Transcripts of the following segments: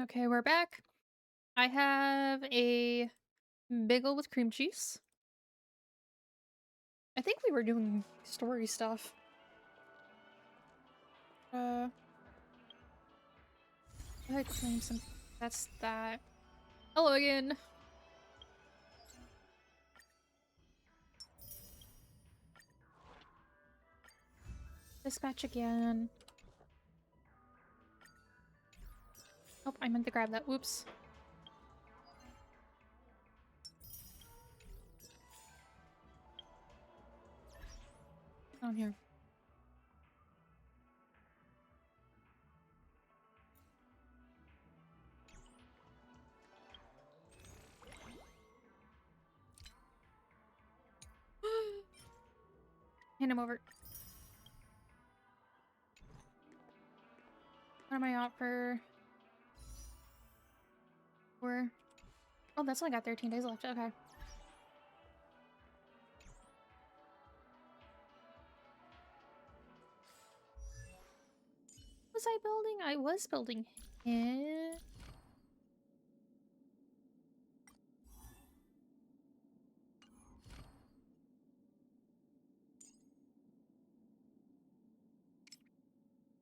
Okay, we're back. I have a bagel with cream cheese. I think we were doing story stuff. Uh, I claim some. That's that. Hello again. Dispatch again. Oh, I meant to grab that. Whoops. Down here. Hand him over. What am I out for? Oh, that's only got 13 days left. Okay. Was I building? I was building it.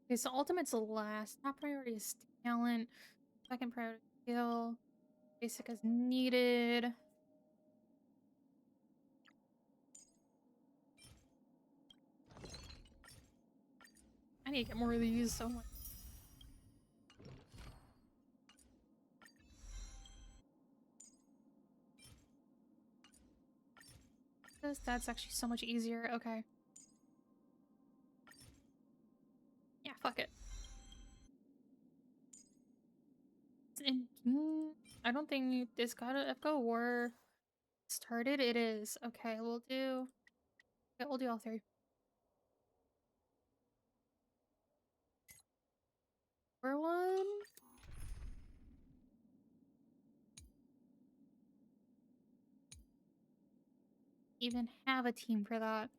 Okay, so ultimate's the last. Top priority is talent. Second priority is skill. Basic is needed. I need to get more of these so much. That's actually so much easier. Okay. Yeah, fuck it. I don't think this gotta go war started. It is. Okay, we'll do. Yeah, we'll do all three. For one. Even have a team for that.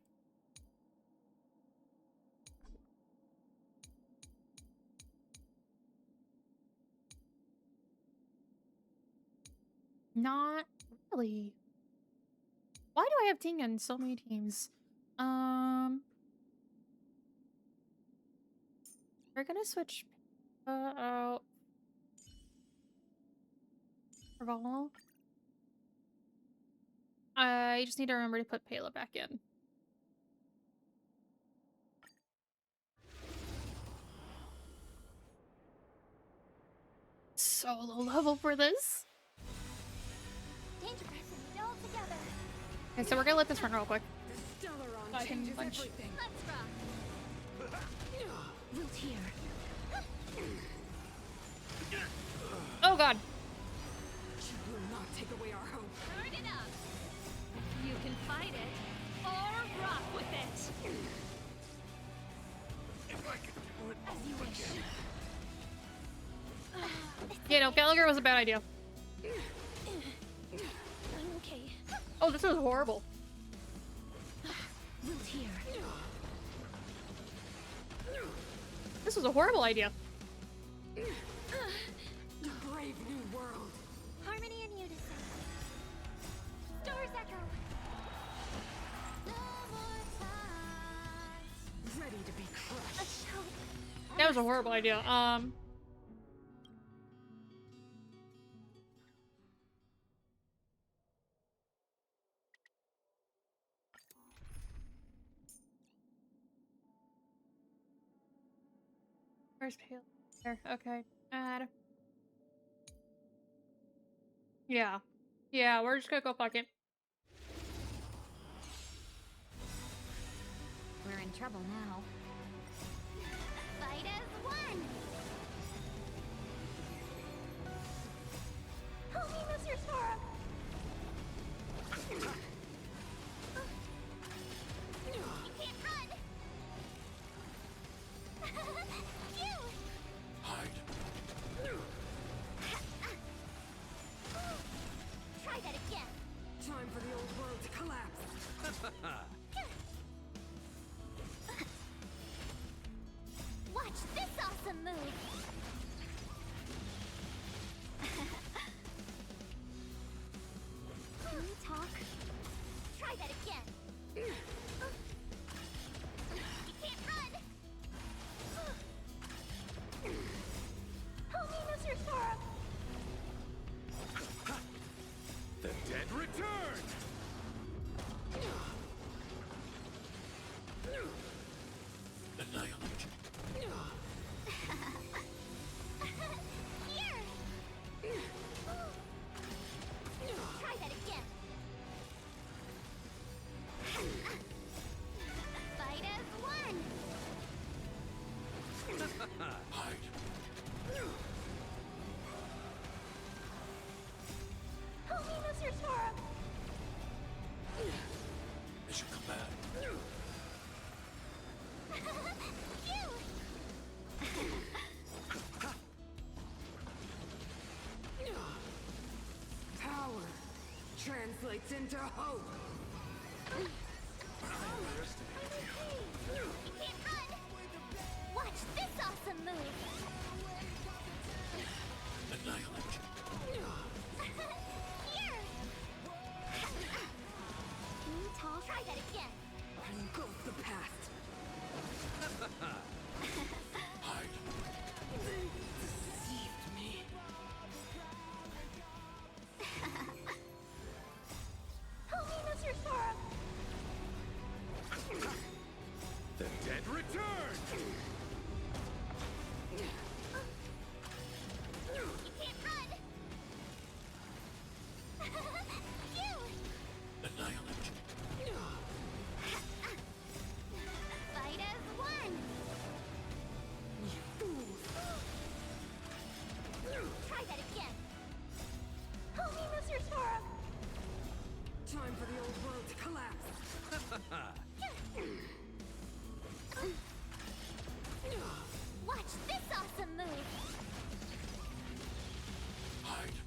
Not really. Why do I have Ting on so many teams? We're gonna switch out for Vol. I just need to remember to put Pela back in. So low level for this. Okay, so we're gonna let this run real quick. I can punch. Oh god. You will not take away our hope. Turn it up. You can fight it or rock with it. If I could do it As you wish. Yeah, no, Gallagher was a bad idea. I'm okay. Oh, this is horrible. Root here. This was a horrible idea. The brave new world. Harmony and unison. Stars echo. No more times. Ready to be A crushed. shout. That was a horrible idea. Where's Pale? There. Okay. Add. Yeah. Yeah, we're just gonna go fuck it. We're in trouble now. Fight as one. Help me, Mr. Sora. You can't run. You. hide. Try that again. Time for the old world to collapse. Watch this awesome move. Power translates into hope. You can't run! Watch this awesome move! Annihilate. Here! Tall, try that again! Engulf the past. Hide. They deceived me. Help me, Mr. Sora! The dead return! You can't run! You! Annihilate. Fight as one! You fools. Try that again! Help me, Mr. Sora! Time for the old world to collapse. Watch this awesome move! Hide.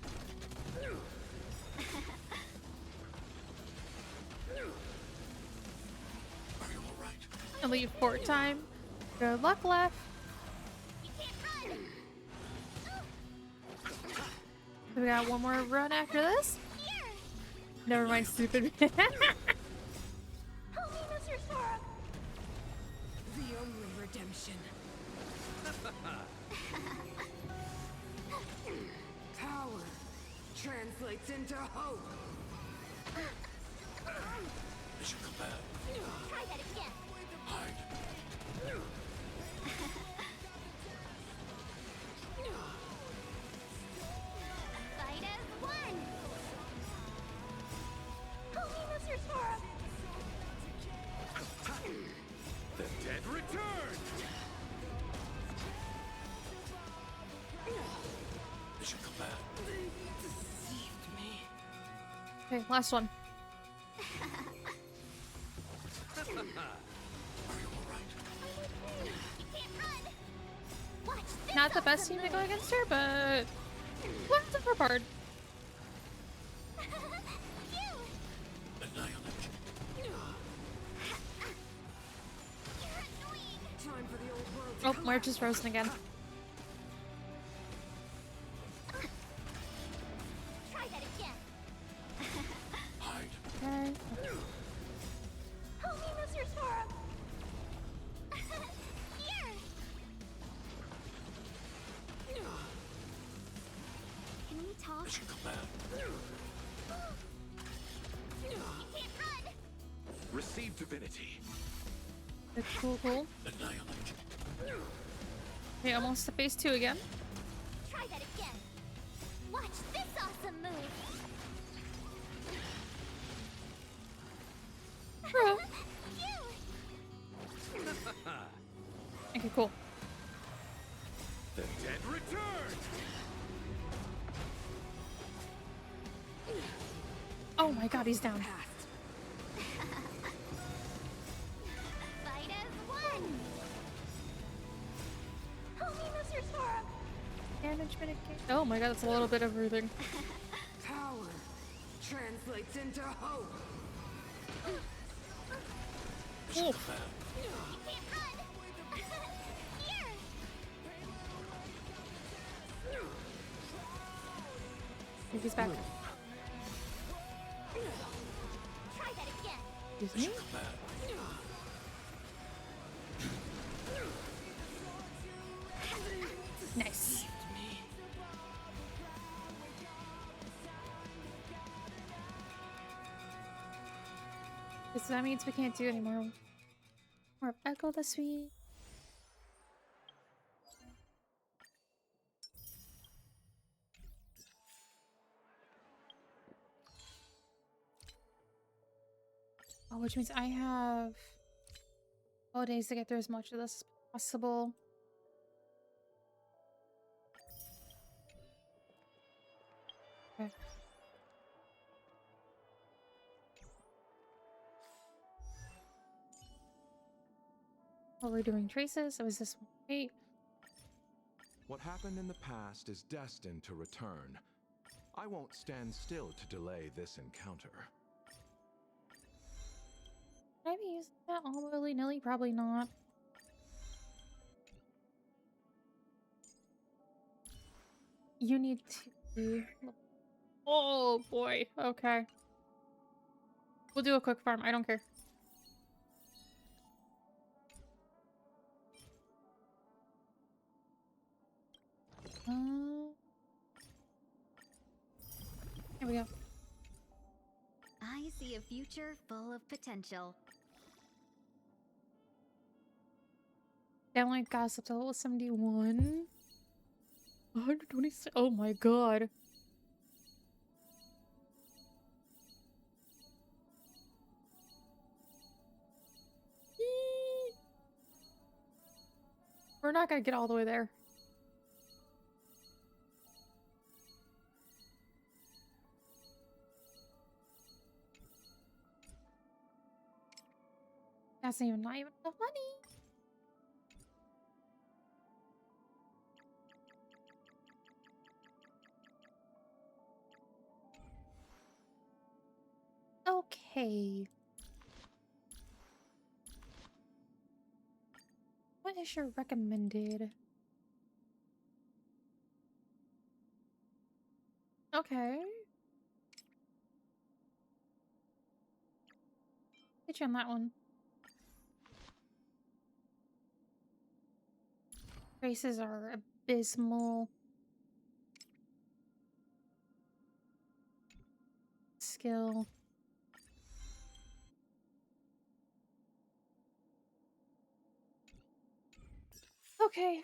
Are you alright? Only 4 time. Good luck left. You can't run! We got one more run after this. Here! Never mind, stupid. Help me, Mr. Sora! The only redemption. Power translates into hope. Mission command. Try that again! Hide. Fight as one! Help me, Mr. Sora! The dead return! Mission command. They deceived me. Okay, last one. Are you alright? You can't run! Watch this Not the best awesome team to go move. against her, but what's up for Bard? You! Annihilate. You're annoying! Time for the old world to Oh, collapse. March is frozen again. Try that again! Hide. Okay. Help me, Mr. Sora! Here! Can we talk? Mission command. You can't run! Receive divinity. It's cool, cool. Annihilate. Okay, almost to phase 2 again. Try that again! Watch this awesome move! Bro. You! Okay, cool. The dead return! Oh my god, he's down. Past. Fight as one! Help me, Mr. Sora! Damage mitigation. Oh my god, that's a little bit of everything. Power translates into hope. Mission Oof. command. You can't run! Here! He's back. Try that again! Excuse me? Mission command. Nice. So that means we can't do any more of Echo this week. Oh, which means I have all days to get through as much of this as possible. Okay. What we're doing traces. So is this one? Wait. What happened in the past is destined to return. I won't stand still to delay this encounter. Should I be using that all willy-nilly? Probably not. You need to... Oh, boy. Okay. We'll do a quick farm. I don't care. Here we go. I see a future full of potential. Download gas up to level 71. 126. Oh my god. Eee. We're not gonna get all the way there. That's not even enough money. Okay. What is your recommended? Okay. Get you on that one. Races are abysmal. Skill. Okay.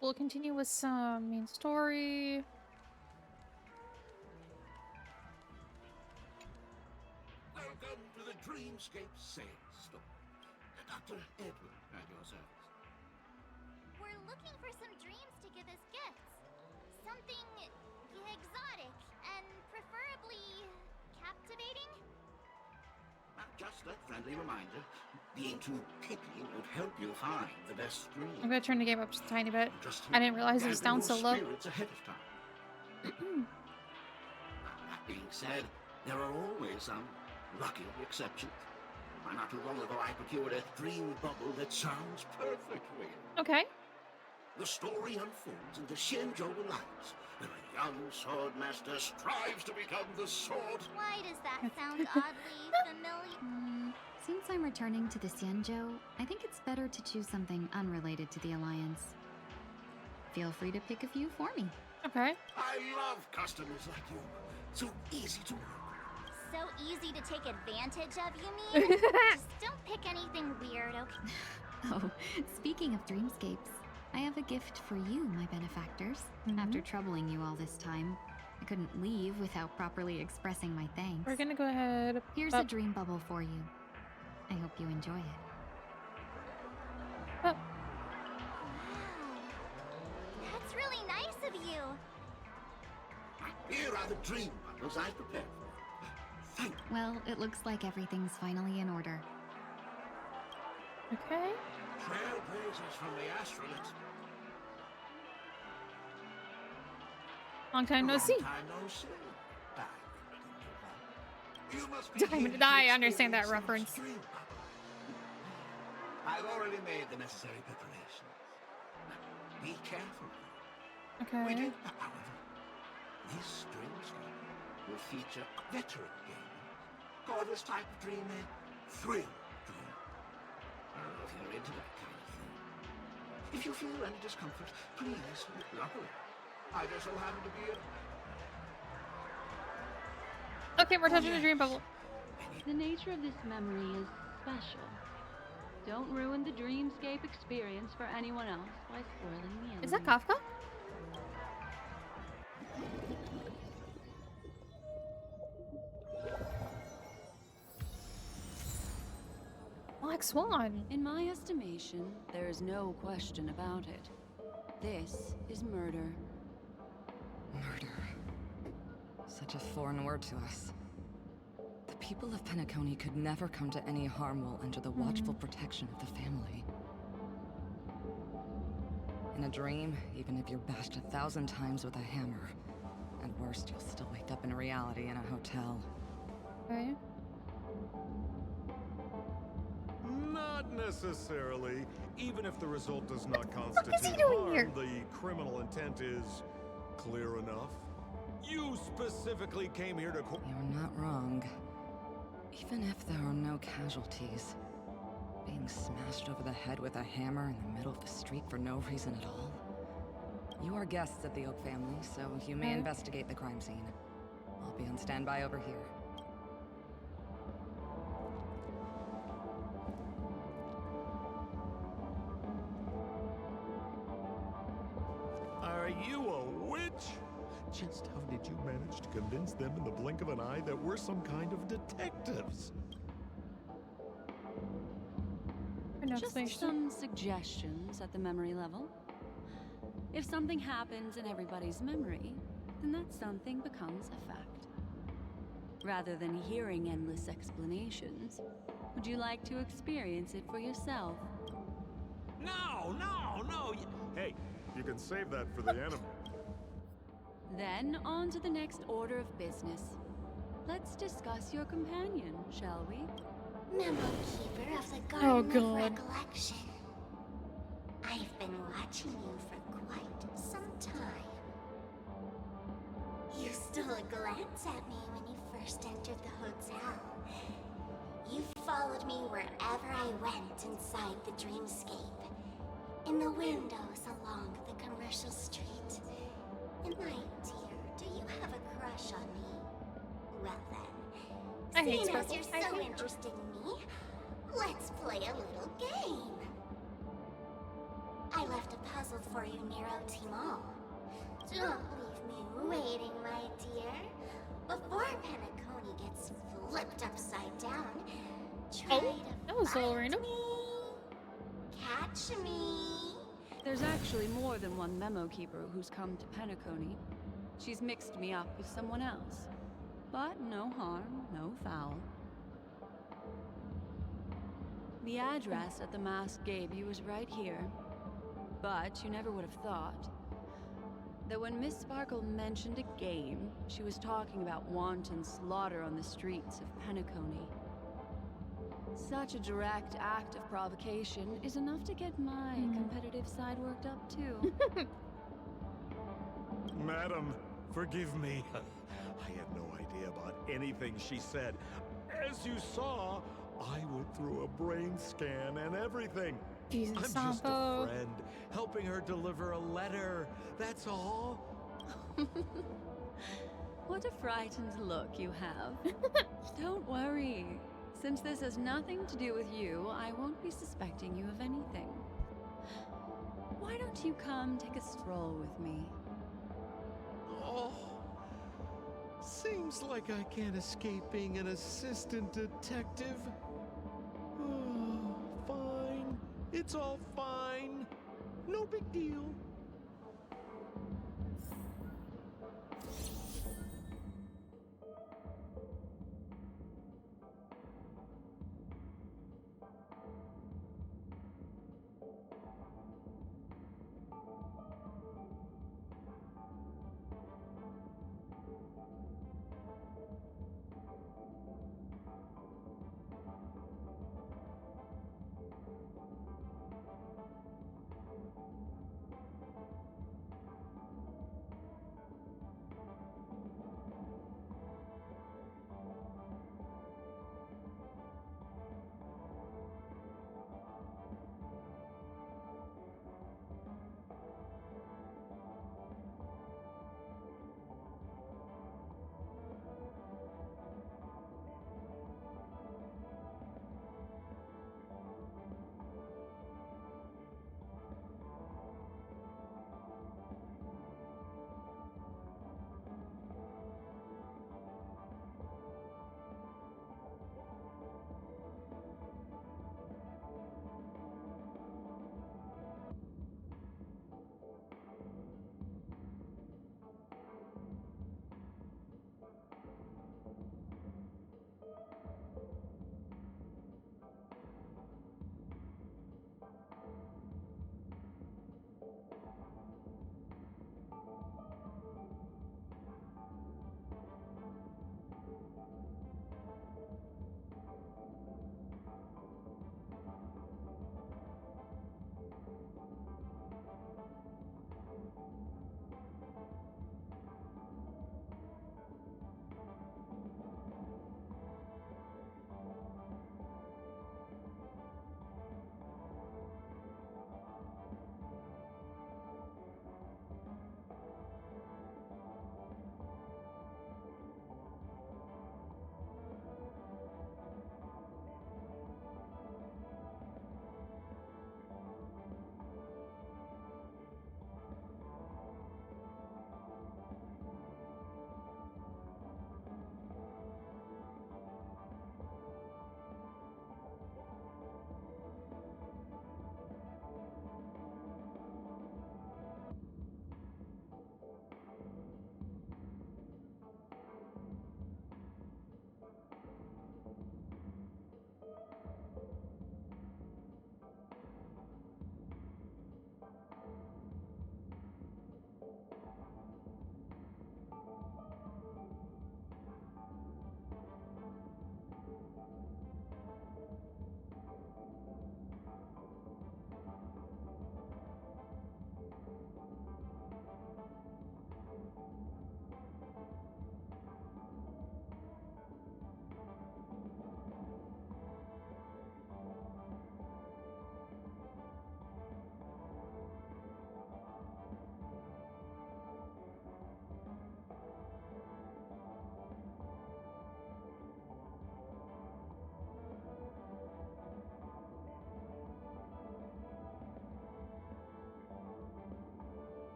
We'll continue with some main story. Welcome to the Dreamscape Sales Store. Dr. Edward at your service. We're looking for some dreams to give as gifts. Something exotic and preferably captivating. Just a friendly reminder, being too picky would help you find the best dream. I'm gonna turn the game up just a tiny bit. Just I didn't realize it was gather down your so low. spirits ahead of time. That being said, there are always some lucky exceptions. Not too long ago, I procured a dream bubble that sounds perfect for you. Okay. The story unfolds in the Shenzhou Alliance, where a young sword master strives to become the sword. Why does that sound oddly familiar? Since I'm returning to the Xianzhou, I think it's better to choose something unrelated to the Alliance. Feel free to pick a few for me. Okay. I love customers like you. So easy to work. So easy to take advantage of, you mean? Just don't pick anything weird, okay? Oh, speaking of dreamscapes, I have a gift for you, my benefactors. After troubling you all this time, I couldn't leave without properly expressing my thanks. We're gonna go ahead. Here's a dream bubble for you. I hope you enjoy it. Oh. Wow. That's really nice of you. Here are the dream bundles I prepared for you. Thank you. Well, it looks like everything's finally in order. Okay. Trailblazers from the Astrolets. Long time no Long see. time no see. You must be Time here to to die. I understand that experience reference. some dream bubble. I've already made the necessary preparations. Be careful. We Okay. did, however. This dreamscape will feature veteran gamers. Call this type of dream a thrill dream. I don't know if you're into that kind of thing. If you feel any discomfort, please look away. I just so happen to be a... Okay, we're touching the dream bubble. The nature of this memory is special. Don't ruin the dreamscape experience for anyone else by spoiling the ending. Is that Kafka? Swan. In my estimation, there is no question about it. This is murder. Murder. Such a foreign word to us. The people of Penacony could never come to any harm while under the watchful protection of the family. In a dream, even if you're bashed 1,000 times with a hammer, at worst, you'll still wake up in reality in a hotel. Okay. Not necessarily. Even if the result does not is he constitute doing harm, here? the criminal intent is clear enough. You specifically came here to You're not wrong. Even if there are no casualties, being smashed over the head with a hammer in the middle of the street for no reason at all. You are guests of the Oak family, so you may investigate the crime scene. I'll be on standby over here. Are you a witch? Just how did you manage to convince them in the blink of an eye that we're some kind of detectives? No Just explanation. some suggestions at the memory level. If something happens in everybody's memory, then that something becomes a fact. Rather than hearing endless explanations, would you like to experience it for yourself? No, no, no. Hey, you can save that for the enemy. Then, on to the next order of business. Let's discuss your companion, shall we? Memo Keeper of the Oh, Garden of God. Recollection. I've been watching you for quite some time. You stole a glance at me when you first entered the hotel. You followed me wherever I went inside the dreamscape. In the windows along the commercial street. And my dear, do you have a crush on me? Well then, I hate seeing as Sparkle. you're I so hate her. interested in me, let's play a little game. I left a puzzle for you near OT Mall. Don't leave me waiting, my dear. Before Penacony gets flipped upside down, try to that was a little find random. me. Catch me. There's actually more than one memo keeper who's come to Penacony. She's mixed me up with someone else. But no harm, no foul. The address at the mask gave you was right here. But you never would have thought that when Miss Sparkle mentioned a game, she was talking about wanton slaughter on the streets of Penacony. Such a direct act of provocation is enough to get my competitive side worked up too. Madam, forgive me. I had no idea about anything she said. As you saw, I went through a brain scan and everything. Jesus, I'm just Sampo. a friend, helping her deliver a letter. That's all. What a frightened look you have. Don't worry. Since this has nothing to do with you, I won't be suspecting you of anything. Why don't you come take a stroll with me? Oh, seems like I can't escape being an assistant detective. Oh, fine. It's all fine. No big deal.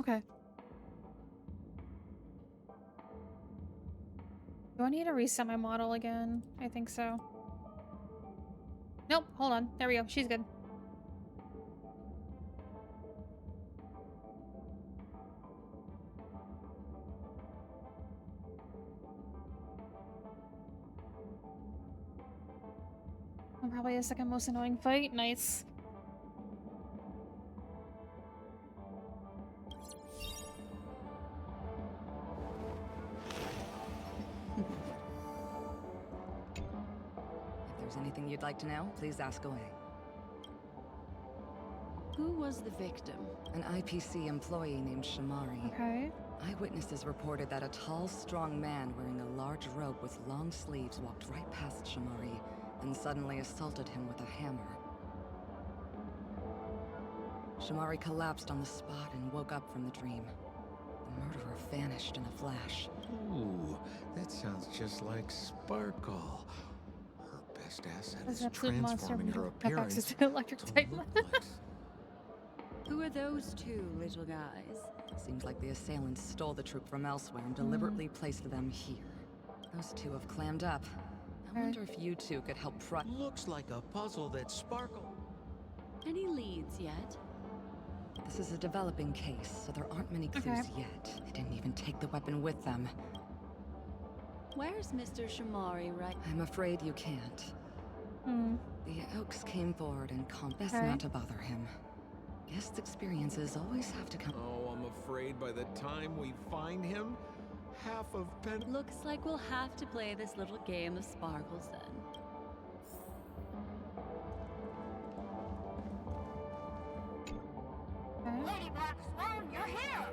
Okay. Do I need to reset my model again? I think so. Nope, hold on. There we go. She's good. Probably the second most annoying fight. Nice. If there's anything you'd like to know, please ask away. Who was the victim? An IPC employee named Shamari. Okay. Eyewitnesses reported that a tall, strong man wearing a large robe with long sleeves walked right past Shamari, then suddenly assaulted him with a hammer. Shamari collapsed on the spot and woke up from the dream. The murderer vanished in a flash. Ooh, that sounds just like Sparkle. Her best asset This is absolute monster transforming her have appearance access to electric to type. look like Who are those two little guys? Seems like the assailants stole the troop from elsewhere and deliberately placed them here. Those two have clammed up. I wonder if you two could help Looks like a puzzle that Sparkle... Any leads yet? This is a developing case, so there aren't many clues yet. They didn't even take the weapon with them. Where's Mr. Shamari right? I'm afraid you can't. The Oaks came forward and best not to bother him. Guest experiences always have to come. Oh, I'm afraid by the time we find him, half of Pen... Looks like we'll have to play this little game of sparkles then. Lady Black Swan, you're here!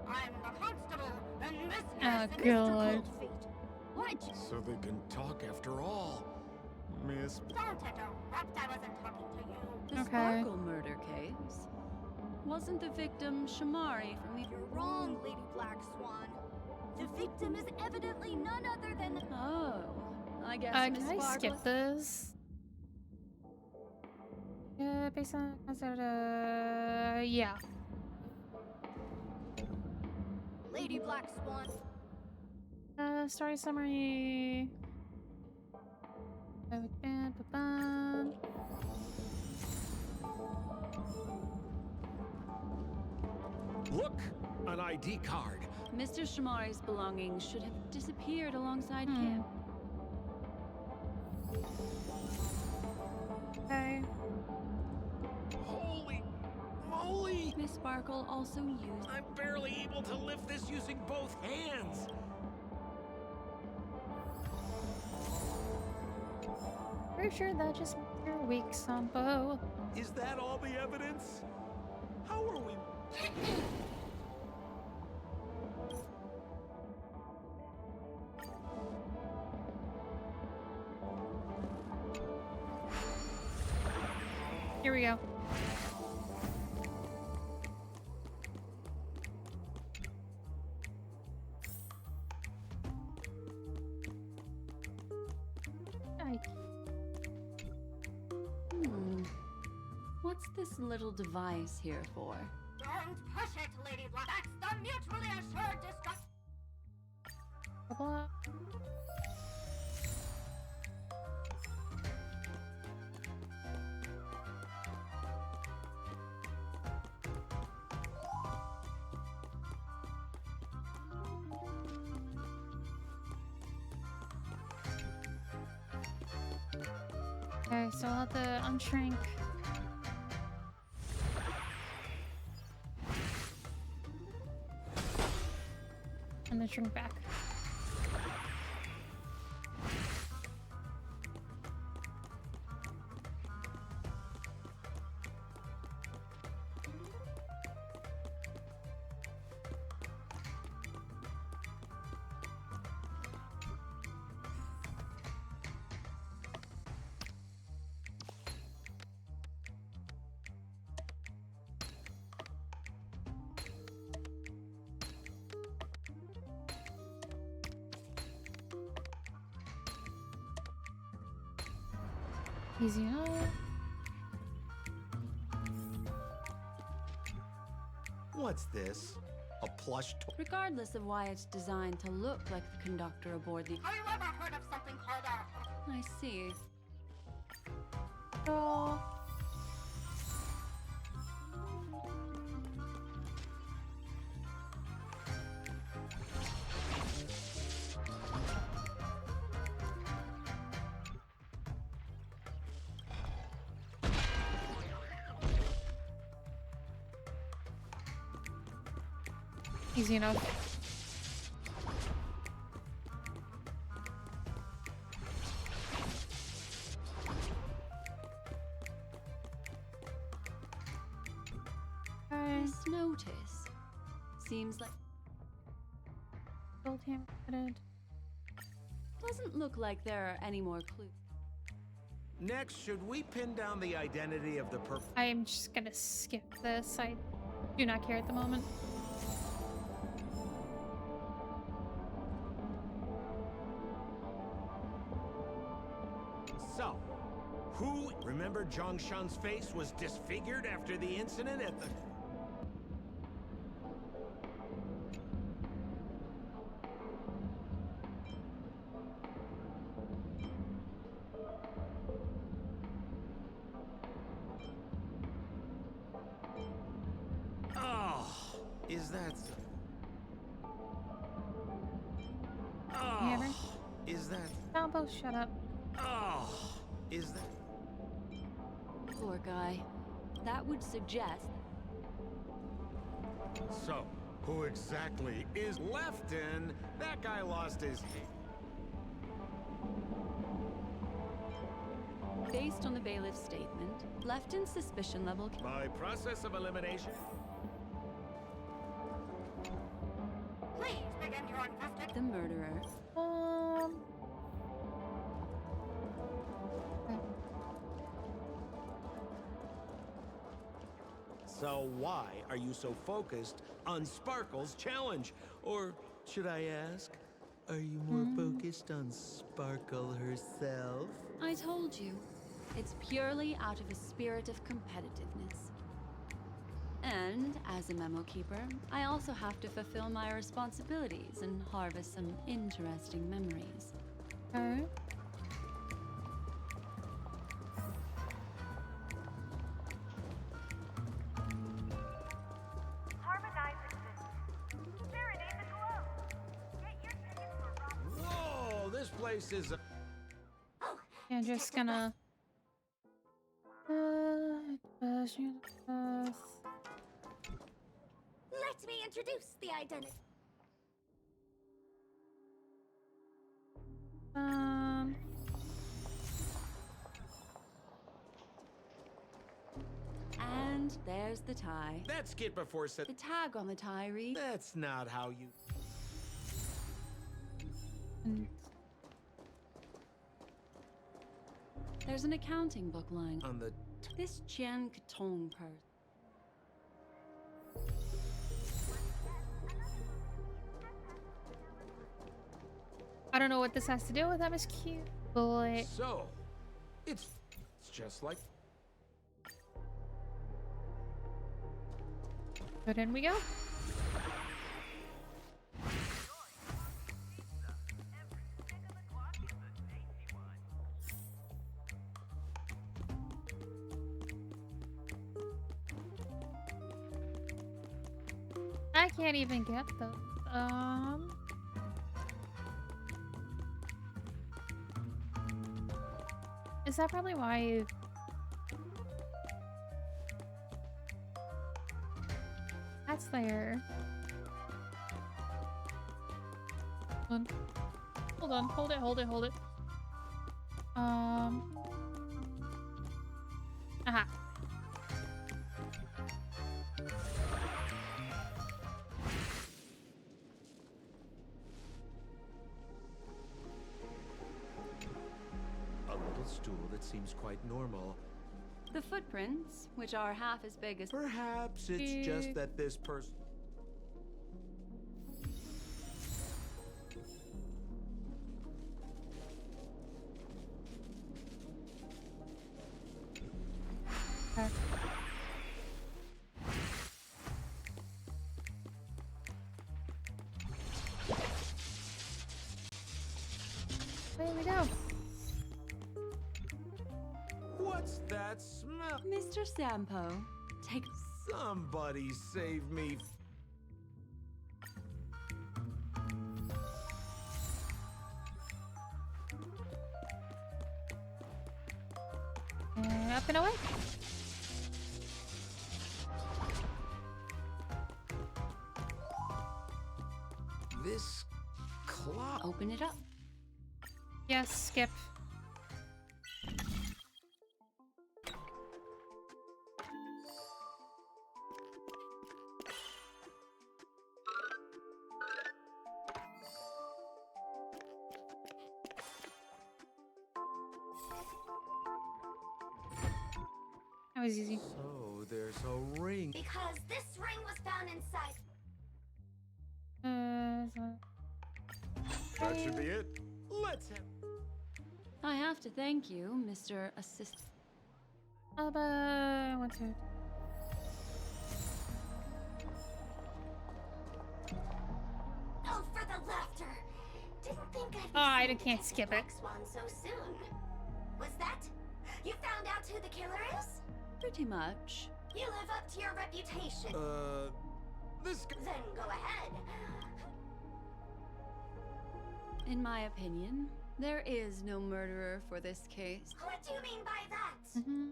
I'm the constable, and this is Oh, Mr. God. Coldfeet. What? So they can talk after all. Miss... Don't interrupt, I wasn't talking to you. The Okay. Sparkle murder case? Wasn't the victim Shamari from the... You're wrong, Lady Black Swan. The victim is evidently none other than... Oh, I guess Can Miss I Sparkle... skip this? Based on yeah. Lady Black Swan. Story summary. Look! An ID card. Mr. Shamari's belongings should have disappeared alongside him. Okay. Holy moly! Miss Sparkle also used... I'm barely able to lift this using both hands. Pretty sure that just makes your weak, Sampo. Is that all the evidence? How are we... Here we go. What's this little device here for? Don't push it, Lady Black. That's the mutually assured destruction. Okay, so I'll have to unshrink. And then shrink back. Easy enough. What's this? plush toy. Regardless of why it's designed to look like the conductor aboard the... Have you ever heard of something called a... I see. Oh. Easy enough. Just notice. Seems like... Build him. Doesn't look like there are any more clues. Next, should we pin down the identity of the I am just gonna skip this. I do not care at the moment. So, who... Remember Zhongshan's face was disfigured after the incident at the... Oh, is that... Hammer. Oh, is that... Combo, shut up. Oh, is that... Poor guy. That would suggest... So, who exactly is Lefton? That guy lost his... Based on the bailiff's statement, Lefton's suspicion level... By process of elimination... Please begin your investigation. The murderer. So why are you so focused on Sparkle's challenge? Or should I ask, are you more focused on Sparkle herself? I told you. It's purely out of a spirit of competitiveness. And, as a memo keeper, I also have to fulfill my responsibilities and harvest some interesting memories. Okay. Whoa, this place is a... Yeah, just gonna... Let me introduce the identity. And there's the tie. That skit before said... The tag on the tie reads... That's not how you... There's an accounting book line. On the... This Jian Katong purse. I don't know what this has to do with that. Is cute, but So, it's just like... but in we go. I can't even get the Is that probably why that's there? Hold on, hold it, hold it, hold it. Aha. A little stool that seems quite normal. The footprints, which are half as big as... Perhaps it's just that this person... What's that smell? Mr. Sampo, take. Somebody save me. Up and away. This clock. Open it up. Yes, skip. That was easy. So there's a ring. Because this ring was found inside. That should be it. Let's have. I have to thank you, Mr. Assistant. 1, 2. Oh, for the laughter. Didn't think I'd be Oh, I seeing can't Detective skip it. Black Swan so soon. Was that? You found out who the killer is? Pretty much. You live up to your reputation. This. Then go ahead. In my opinion, there is no murderer for this case. What do you mean by that? Mm-hmm.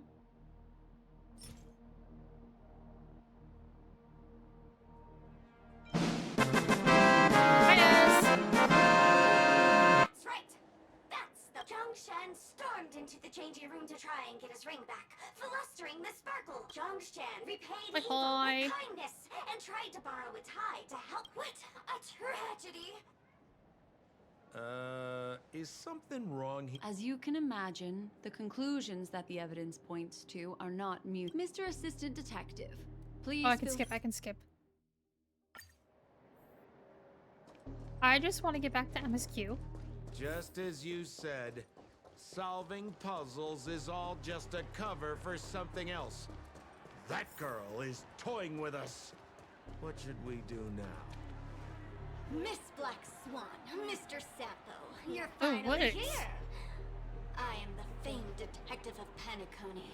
That's right. That's the Zhongshan stormed into the changing room to try and get his ring back, flustering Miss Sparkle. Zhongshan repaid Like, evil hi. with kindness and tried to borrow a tie to help. What a tragedy! Is something wrong here? As you can imagine, the conclusions that the evidence points to are not mute. Mr. Assistant Detective, please. Oh, I can skip. I can skip. I just want to get back to MSQ. Just as you said, solving puzzles is all just a cover for something else. That girl is toying with us. What should we do now? Miss Black Swan, Mr. Sampo, you're Oh, finally what? here. I am the famed detective of Paniconi,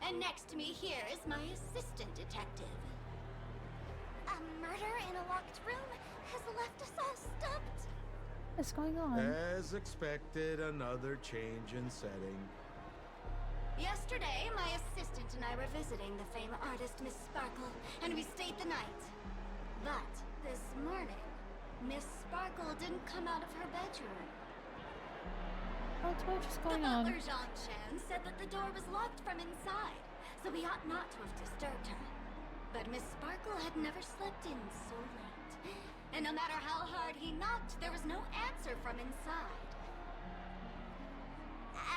and next to me here is my assistant detective. A murder in a locked room has left us all stumped. What's going on? As expected, another change in setting. Yesterday, my assistant and I were visiting the famed artist Miss Sparkle, and we stayed the night. But this morning, Miss Sparkle didn't come out of her bedroom. What's just The going on? butler, Zhongshan, said that the door was locked from inside, so we ought not to have disturbed her. But Miss Sparkle had never slept in so late. And no matter how hard he knocked, there was no answer from inside.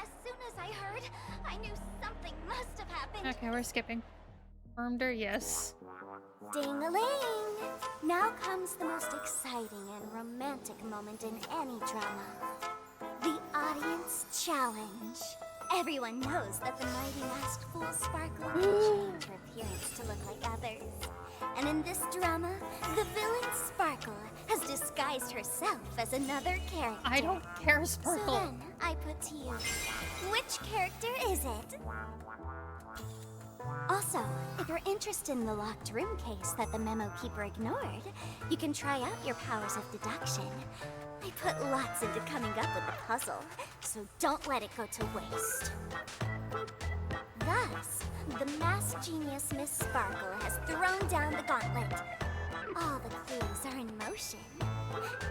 As soon as I heard, I knew something must have happened. Okay, we're skipping. Confirmed her, yes. Ding-a-ling! Now comes the most exciting and romantic moment in any drama. The audience challenge. Everyone knows that the mighty masked fool Sparkle can change her appearance to look like others. And in this drama, the villain Sparkle has disguised herself as another character. I don't care, So Sparkle. then, I put to you, which character is it? Also, if you're interested in the locked room case that the memo keeper ignored, you can try out your powers of deduction. I put lots into coming up with the puzzle, so don't let it go to waste. Thus, the masked genius Miss Sparkle has thrown down the gauntlet. All the clues are in motion.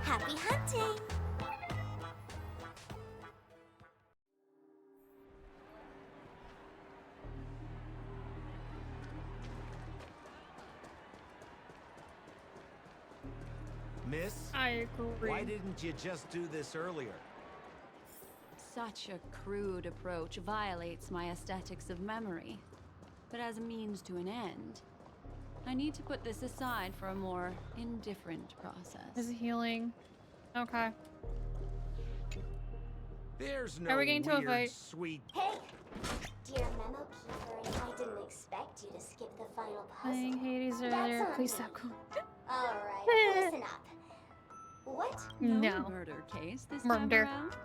Happy hunting! Miss, I agree. why didn't you just do this earlier? Such a crude approach violates my aesthetics of memory. But as a means to an end, I need to put this aside for a more indifferent process. Is healing. Okay. There's no Are we getting to a weird, fight? sweet. Hey! Dear Memo Keeper, I didn't expect you to skip the final Playing puzzle. Hades That's earlier. on Please you. stop calling. Alright, listen up. What? No. Murder case this Murder. time around?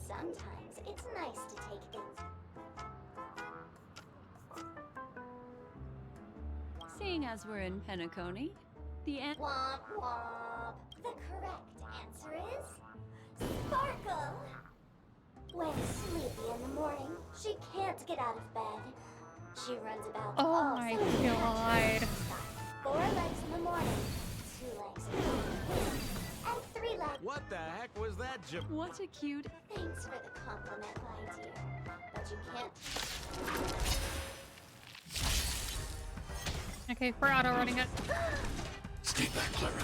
Sometimes it's nice to take things. Seeing as we're in Penacony, the Womp womp. The correct answer is Sparkle. When sleepy in the morning, she can't get out of bed. She runs about Oh all my sorts of god. directions. Got 4 legs in the morning, 2 legs in the evening, and 3 legs. What the heck was that, What a cute... Thanks for the compliment, my dear. But you can't. Okay, we're auto running it. Stay back, Clara.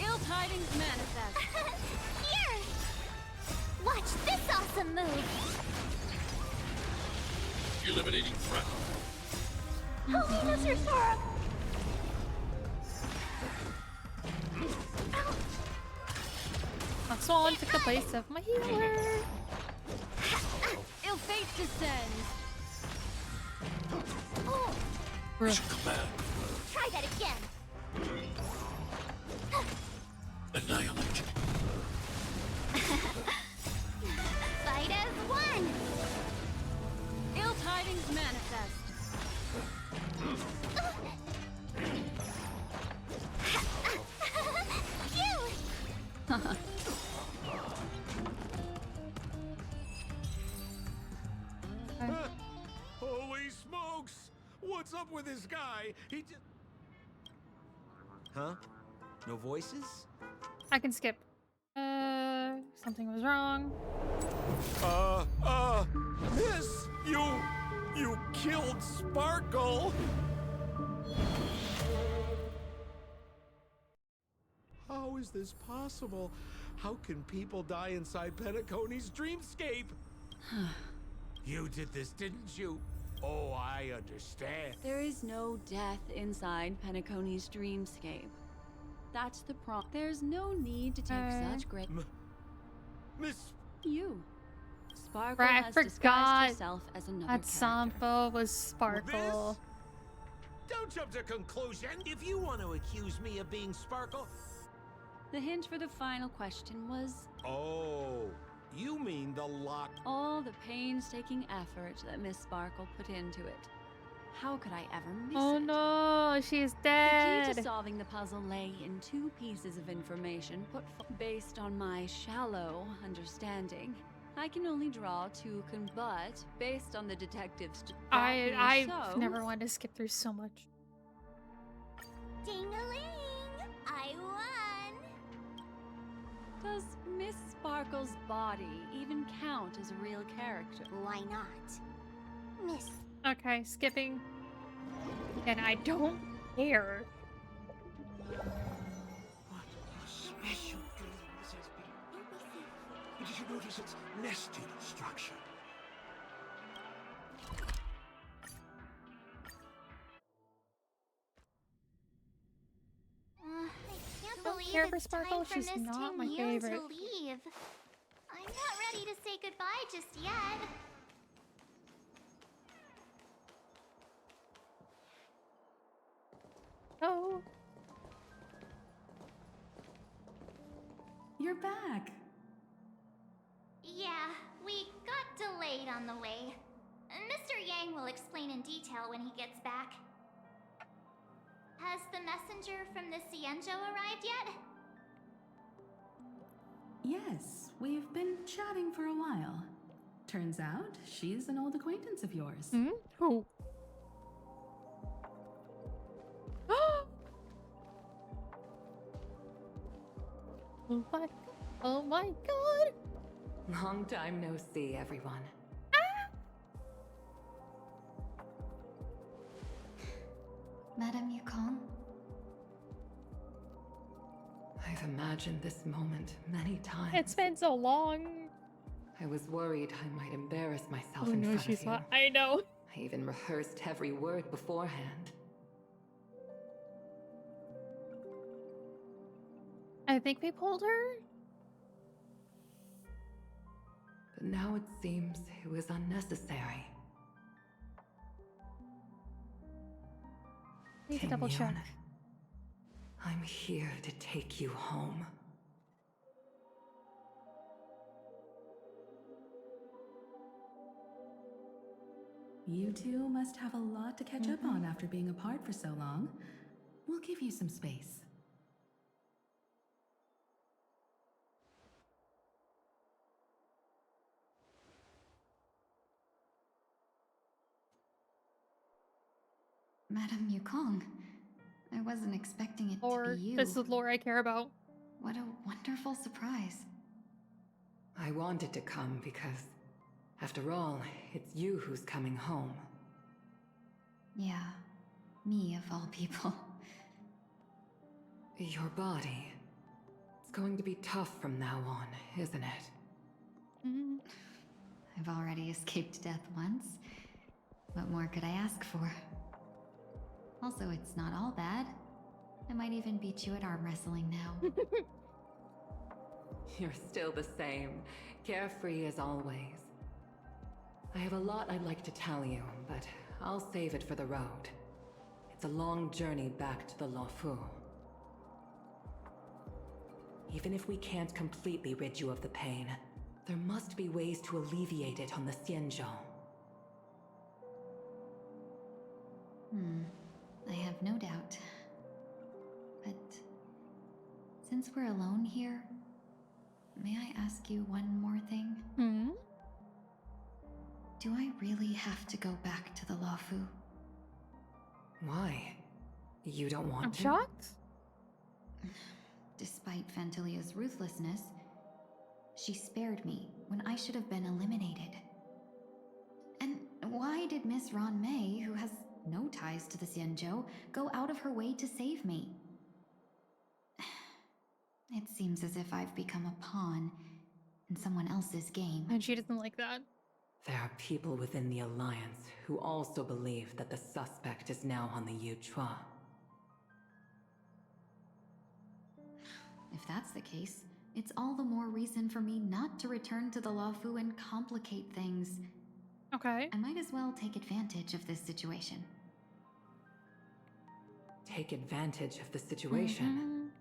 Ill tidings manifest. Here! Watch this awesome move! Eliminating threat. Holiness, your sorrow! Swan took the place of my healer. Ill fate descends. Oh, Command. try that again. Annihilate. Fight as one! Ill tidings manifest. Phew! Holy smokes! What's up with this guy? He just... Huh? No voices? I can skip. Something was wrong. Miss, you killed Sparkle! How is this possible? How can people die inside Penacony's dreamscape? You did this, didn't you? Oh, I understand. There is no death inside Penacony's dreamscape. That's the prompt. There's no need to take such great... Miss... You. Sparkle Right, I has forgot disguised herself as another that character. Sampo was Sparkle. Don't jump to conclusion. If you want to accuse me of being Sparkle... The hint for the final question was Oh, you mean the lock... all the painstaking effort that Miss Sparkle put into it. How could I ever miss Oh it? no, she's The key dead. to solving the puzzle lay in 2 pieces of information based on my shallow understanding. I can only draw 2 but based on the detective's... I've never wanted to skip through so much. Ding-a-ling! I won! Does Miss Sparkle's body even count as a real character? Why not? Miss... Okay, skipping. And I don't care. What a special dream this has been. Did you notice its nested structure? I can't Don't believe care for it's Sparkle, time for she's Miss not my Ting Yoon favorite. to leave. I'm not ready to say goodbye just yet. Oh. You're back. Yeah, we got delayed on the way. Mr. Yang will explain in detail when he gets back. Has the messenger from the Cienjo arrived yet? Yes, we've been chatting for a while. Turns out she's an old acquaintance of yours. Hmm? Who? Oh my god. Oh my god. Long time no see, everyone. Madame Yukon? I've imagined this moment many times. It's been so long. I was worried I might embarrass myself Oh in no, front she's of you. not. I know. I even rehearsed every word beforehand. I think we pulled her. But now it seems it was unnecessary. Need to double check. Kim-yoon, I'm here to take you home. You two must have a lot to catch up on after being apart for so long. We'll give you some space. Madame Yukong, I wasn't expecting it to Lore. be you. This is lore I care about. What a wonderful surprise. I wanted to come because, after all, it's you who's coming home. Yeah, me of all people. Your body. It's going to be tough from now on, isn't it? I've already escaped death once. What more could I ask for? Also, it's not all bad. I might even beat you at arm wrestling now. You're still the same, carefree as always. I have a lot I'd like to tell you, but I'll save it for the road. It's a long journey back to the Luofu. Even if we can't completely rid you of the pain, there must be ways to alleviate it on the Xianzhou. I have no doubt. But since we're alone here, may I ask you one more thing? Do I really have to go back to the Luofu? Why? You don't want I'm to? shocked. Despite Fantilia's ruthlessness, she spared me when I should have been eliminated. And why did Miss Ron Mei, who has no ties to the Xianzhou, go out of her way to save me? It seems as if I've become a pawn in someone else's game. And she doesn't like that. There are people within the Alliance who also believe that the suspect is now on the Yuchua. If that's the case, it's all the more reason for me not to return to the Luofu and complicate things. Okay. I might as well take advantage of this situation. Take advantage of the situation?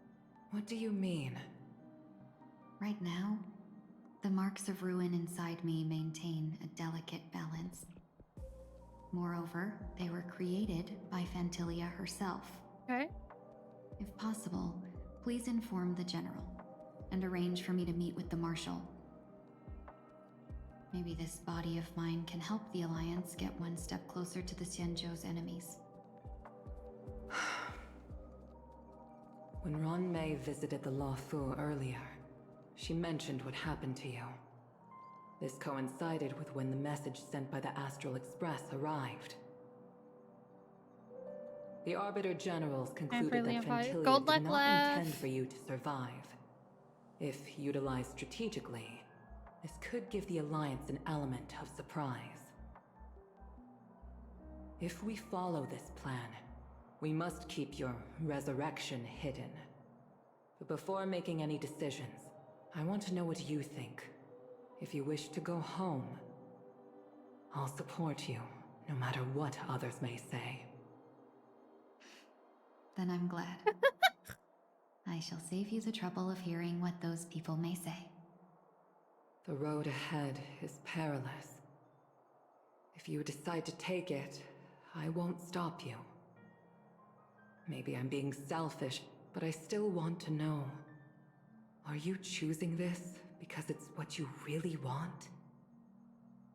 What do you mean? Right now, the marks of ruin inside me maintain a delicate balance. Moreover, they were created by Fantilia herself. Okay. If possible, please inform the General and arrange for me to meet with the Marshal. Maybe this body of mine can help the Alliance get one step closer to the Xianzhou's enemies. When Ron Mei visited the Luofu earlier, she mentioned what happened to you. This coincided with when the message sent by the Astral Express arrived. The Arbiter Generals concluded that Fantilia Gold did not left. intend for you to survive. If utilized strategically, this could give the Alliance an element of surprise. If we follow this plan, we must keep your resurrection hidden. But before making any decisions, I want to know what you think. If you wish to go home, I'll support you, no matter what others may say. Then I'm glad. I shall save you the trouble of hearing what those people may say. The road ahead is perilous. If you decide to take it, I won't stop you. Maybe I'm being selfish, but I still want to know. Are you choosing this because it's what you really want?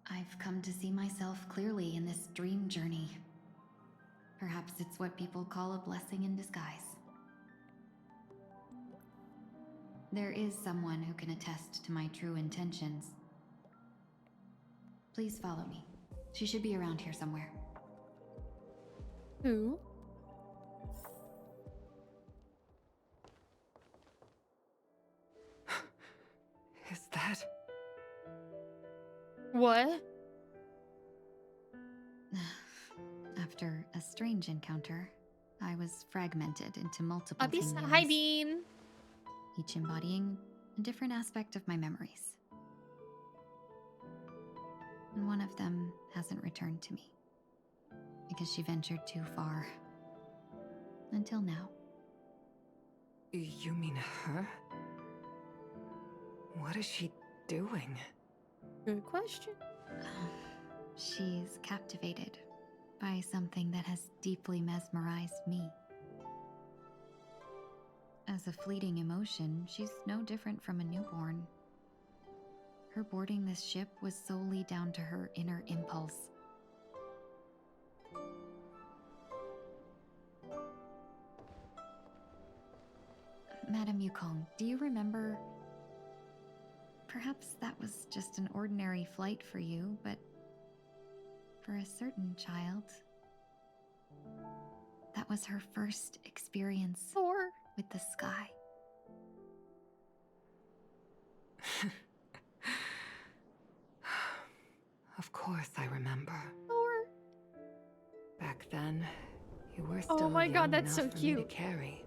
I've come to see myself clearly in this dream journey. Perhaps it's what people call a blessing in disguise. There is someone who can attest to my true intentions. Please follow me. She should be around here somewhere. Who? Is that... What? After a strange encounter, I was fragmented into multiple Hi, Tingmans, Bean. each embodying a different aspect of my memories. And one of them hasn't returned to me, because she ventured too far. Until now. You mean her? What is she doing? Good question. She's captivated by something that has deeply mesmerized me. As a fleeting emotion, she's no different from a newborn. Her boarding this ship was solely down to her inner impulse. Madame Yukong, do you remember? Perhaps that was just an ordinary flight for you, but for a certain child, that was her first experience with the sky. Of course I remember. Back then, you were Oh still my young god, that's enough so for me to cute. carry.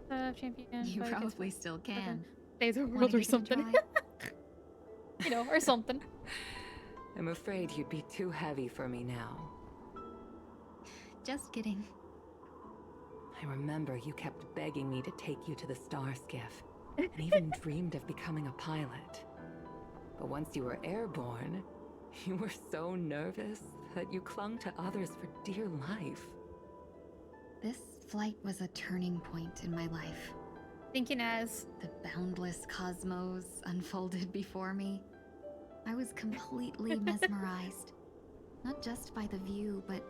Champion. You but I guess probably still can. Save the Wanna world or give it a something. try? You know, or something. I'm afraid you'd be too heavy for me now. Just kidding. I remember you kept begging me to take you to the Star Skiff, and even dreamed of becoming a pilot. But once you were airborne, you were so nervous that you clung to others for dear life. This flight was a turning point in my life. Thinking as the boundless cosmos unfolded before me, I was completely mesmerized. Not just by the view, but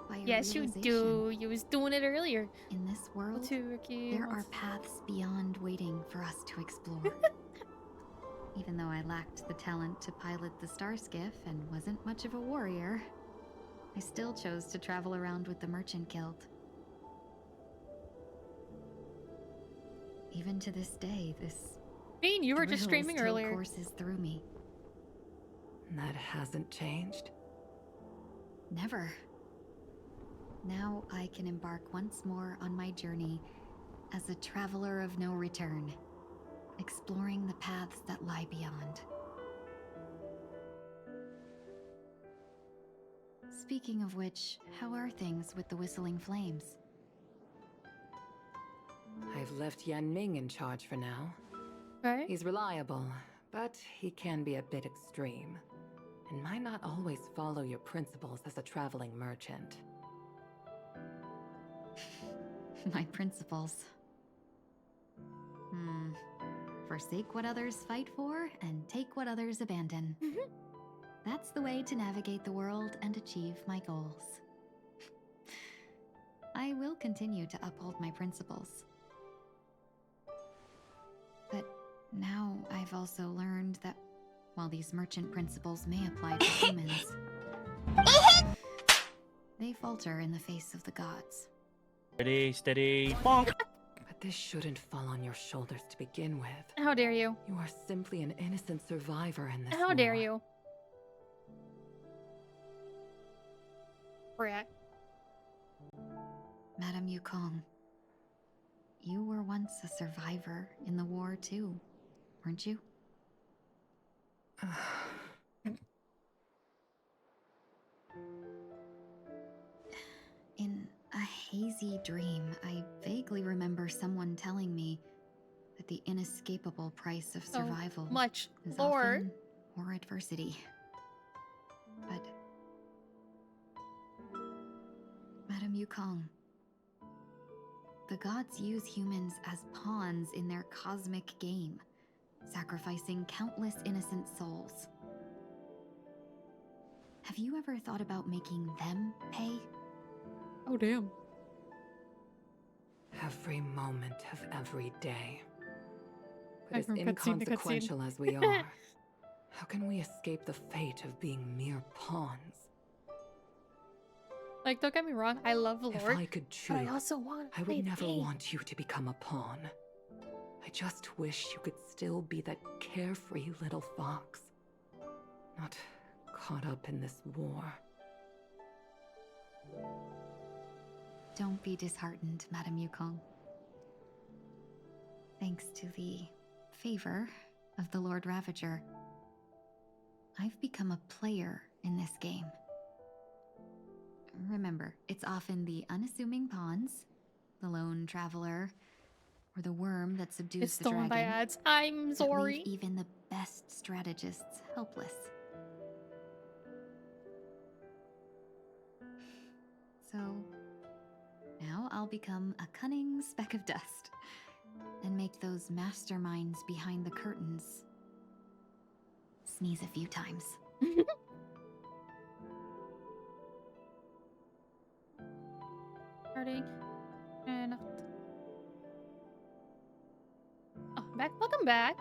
by a yes, you realization. do. You was doing it earlier. In this world, too, Ricky. there are paths beyond waiting for us to explore. Even though I lacked the talent to pilot the Star Skiff and wasn't much of a warrior, I still chose to travel around with the Merchant Guild. Even to this day, this Bean, you were just thrill streaming still earlier. courses through me. That hasn't changed. Never. Now I can embark once more on my journey as a traveler of no return, exploring the paths that lie beyond. Speaking of which, how are things with the Whistling Flames? I've left Yan Ming in charge for now. Right? He's reliable, but he can be a bit extreme, and might not always follow your principles as a traveling merchant. My principles. Forsake what others fight for and take what others abandon. That's the way to navigate the world and achieve my goals. I will continue to uphold my principles. But now I've also learned that while these merchant principles may apply to humans, they falter in the face of the gods. Steady, steady, bonk! But this shouldn't fall on your shoulders to begin with. How dare you? You are simply an innocent survivor in this How war. dare you? Brat. Madame Yukong, you were once a survivor in the war too, weren't you? In a hazy dream, I vaguely remember someone telling me that the inescapable price of So survival much is lore. often or adversity. But Madame Yukong, the gods use humans as pawns in their cosmic game, sacrificing countless innocent souls. Have you ever thought about making them pay? Oh, damn. Every moment of every day. But I as from cutscene to cutscene. inconsequential as we are, how can we escape the fate of being mere pawns? Like, don't get me wrong, I love the If lore, I could choose, but I also want to I play would the never game. want you to become a pawn. I just wish you could still be that carefree little fox. Not caught up in this war. Don't be disheartened, Madame Yukong. Thanks to the favor of the Lord Ravager, I've become a player in this game. Remember, it's often the unassuming pawns, the lone traveler, or the worm that subdues It's the stolen by dragon. ads. I'm that sorry. leave even the best strategists helpless. So now I'll become a cunning speck of dust and make those masterminds behind the curtains sneeze a few times. Starting. And oh, back. Welcome back.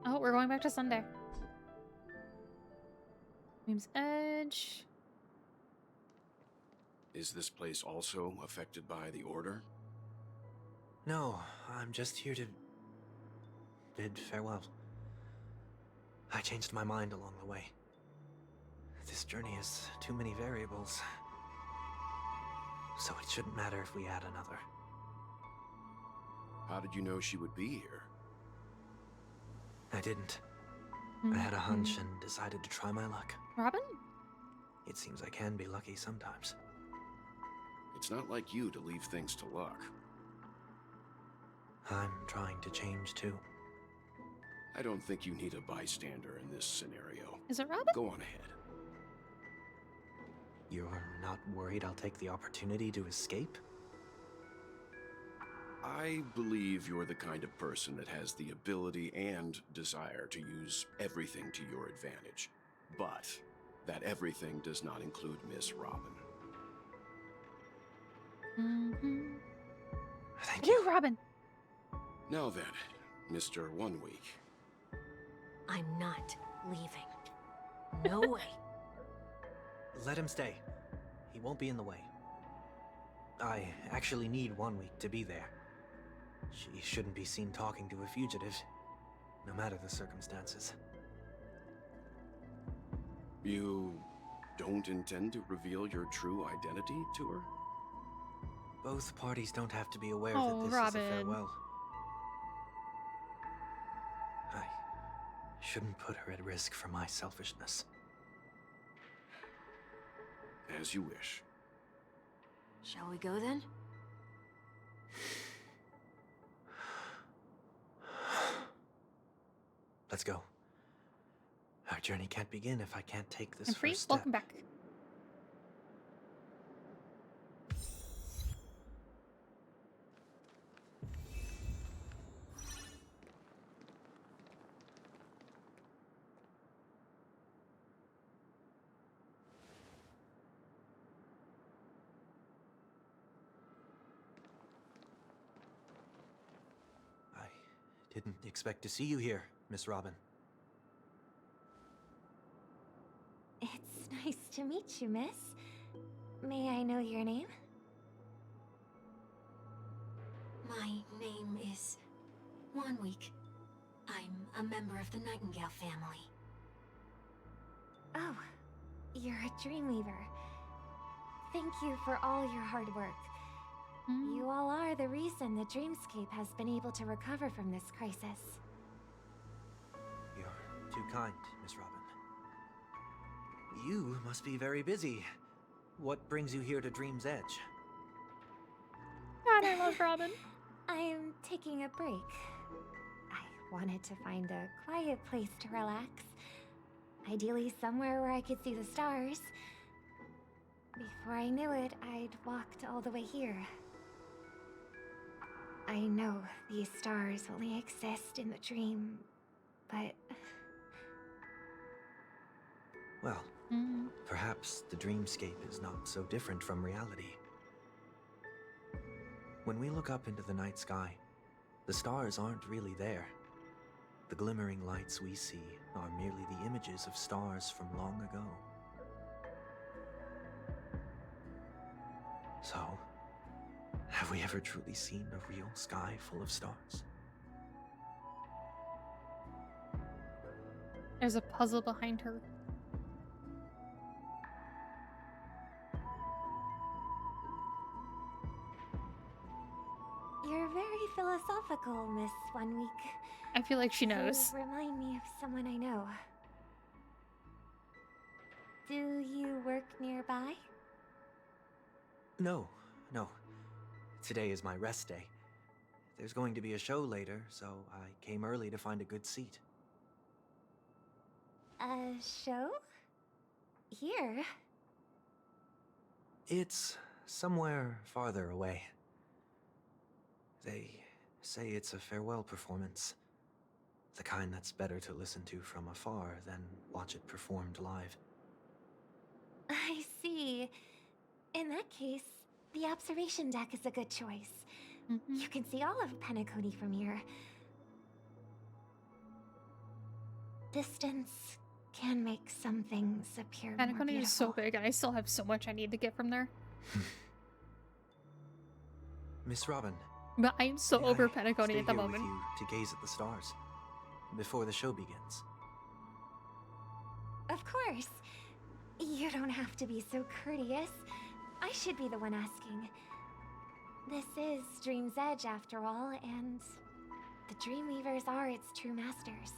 Oh, we're going back to Sunday. Dream's Edge. Is this place also affected by the Order? No, I'm just here to bid farewell. I changed my mind along the way. This journey has too many variables, so it shouldn't matter if we add another. How did you know she would be here? I didn't. I had a hunch and decided to try my luck. Robin? It seems I can be lucky sometimes. It's not like you to leave things to luck. I'm trying to change too. I don't think you need a bystander in this scenario. Is it Robin? Go on ahead. You're not worried I'll take the opportunity to escape? I believe you're the kind of person that has the ability and desire to use everything to your advantage. But that everything does not include Miss Robin. Thank you, Robin. Now then, Mr. 1 Week. I'm not leaving. No way. Let him stay. He won't be in the way. I actually need 1 week to be there. She shouldn't be seen talking to a fugitive, no matter the circumstances. You don't intend to reveal your true identity to her? Both parties don't have to be aware Oh, that this Robin. is a farewell. I shouldn't put her at risk for my selfishness. As you wish. Shall we go then? Let's go. Our journey can't begin if I can't take this And Free, first step. welcome back. Didn't expect to see you here, Miss Robin. It's nice to meet you, miss. May I know your name? My name is Wanweek. I'm a member of the Nightingale family. Oh, you're a Dreamweaver. Thank you for all your hard work. You all are the reason the Dreamscape has been able to recover from this crisis. You're too kind, Miss Robin. You must be very busy. What brings you here to Dream's Edge? God, I love Robin. I am taking a break. I wanted to find a quiet place to relax. Ideally somewhere where I could see the stars. Before I knew it, I'd walked all the way here. I know these stars only exist in the dream, but... Well, perhaps the dreamscape is not so different from reality. When we look up into the night sky, the stars aren't really there. The glimmering lights we see are merely the images of stars from long ago. So, have we ever truly seen a real sky full of stars? There's a puzzle behind her. You're very philosophical, Miss 1 Week. I feel like she knows. You remind me of someone I know. Do you work nearby? No. Today is my rest day. There's going to be a show later, so I came early to find a good seat. A show? here? It's somewhere farther away. They say it's a farewell performance. The kind that's better to listen to from afar than watch it performed live. I see. In that case, the observation deck is a good choice. You can see all of Penacony from here. Distance can make some things appear more Penacony beautiful. is so big, and I still have so much I need to get from there. Miss Robin. But I'm so may over I Penacony stay at the here moment. with you to gaze at the stars before the show begins. Of course. You don't have to be so courteous. I should be the one asking. This is Dream's Edge, after all, and the Dreamweavers are its true masters.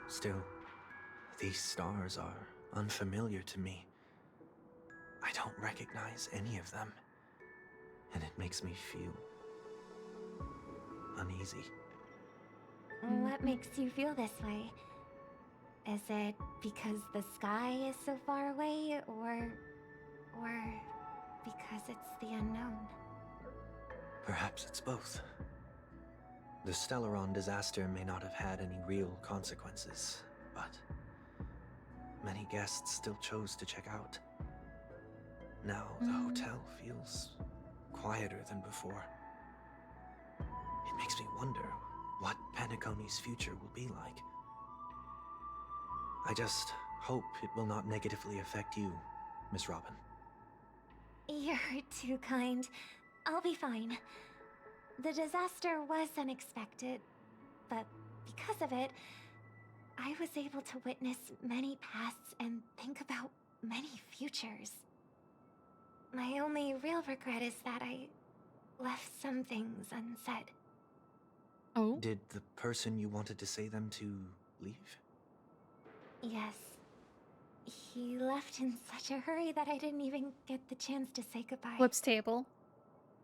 Still, these stars are unfamiliar to me. I don't recognize any of them, and it makes me feel uneasy. What makes you feel this way? Is it because the sky is so far away, or because it's the unknown? Perhaps it's both. The Stellaron disaster may not have had any real consequences, but many guests still chose to check out. Now the hotel feels quieter than before. It makes me wonder what Penacony's future will be like. I just hope it will not negatively affect you, Miss Robin. You're too kind. I'll be fine. The disaster was unexpected, but because of it, I was able to witness many pasts and think about many futures. My only real regret is that I left some things unsaid. Oh? Did the person you wanted to say them to leave? Yes. He left in such a hurry that I didn't even get the chance to say goodbye. Flips table.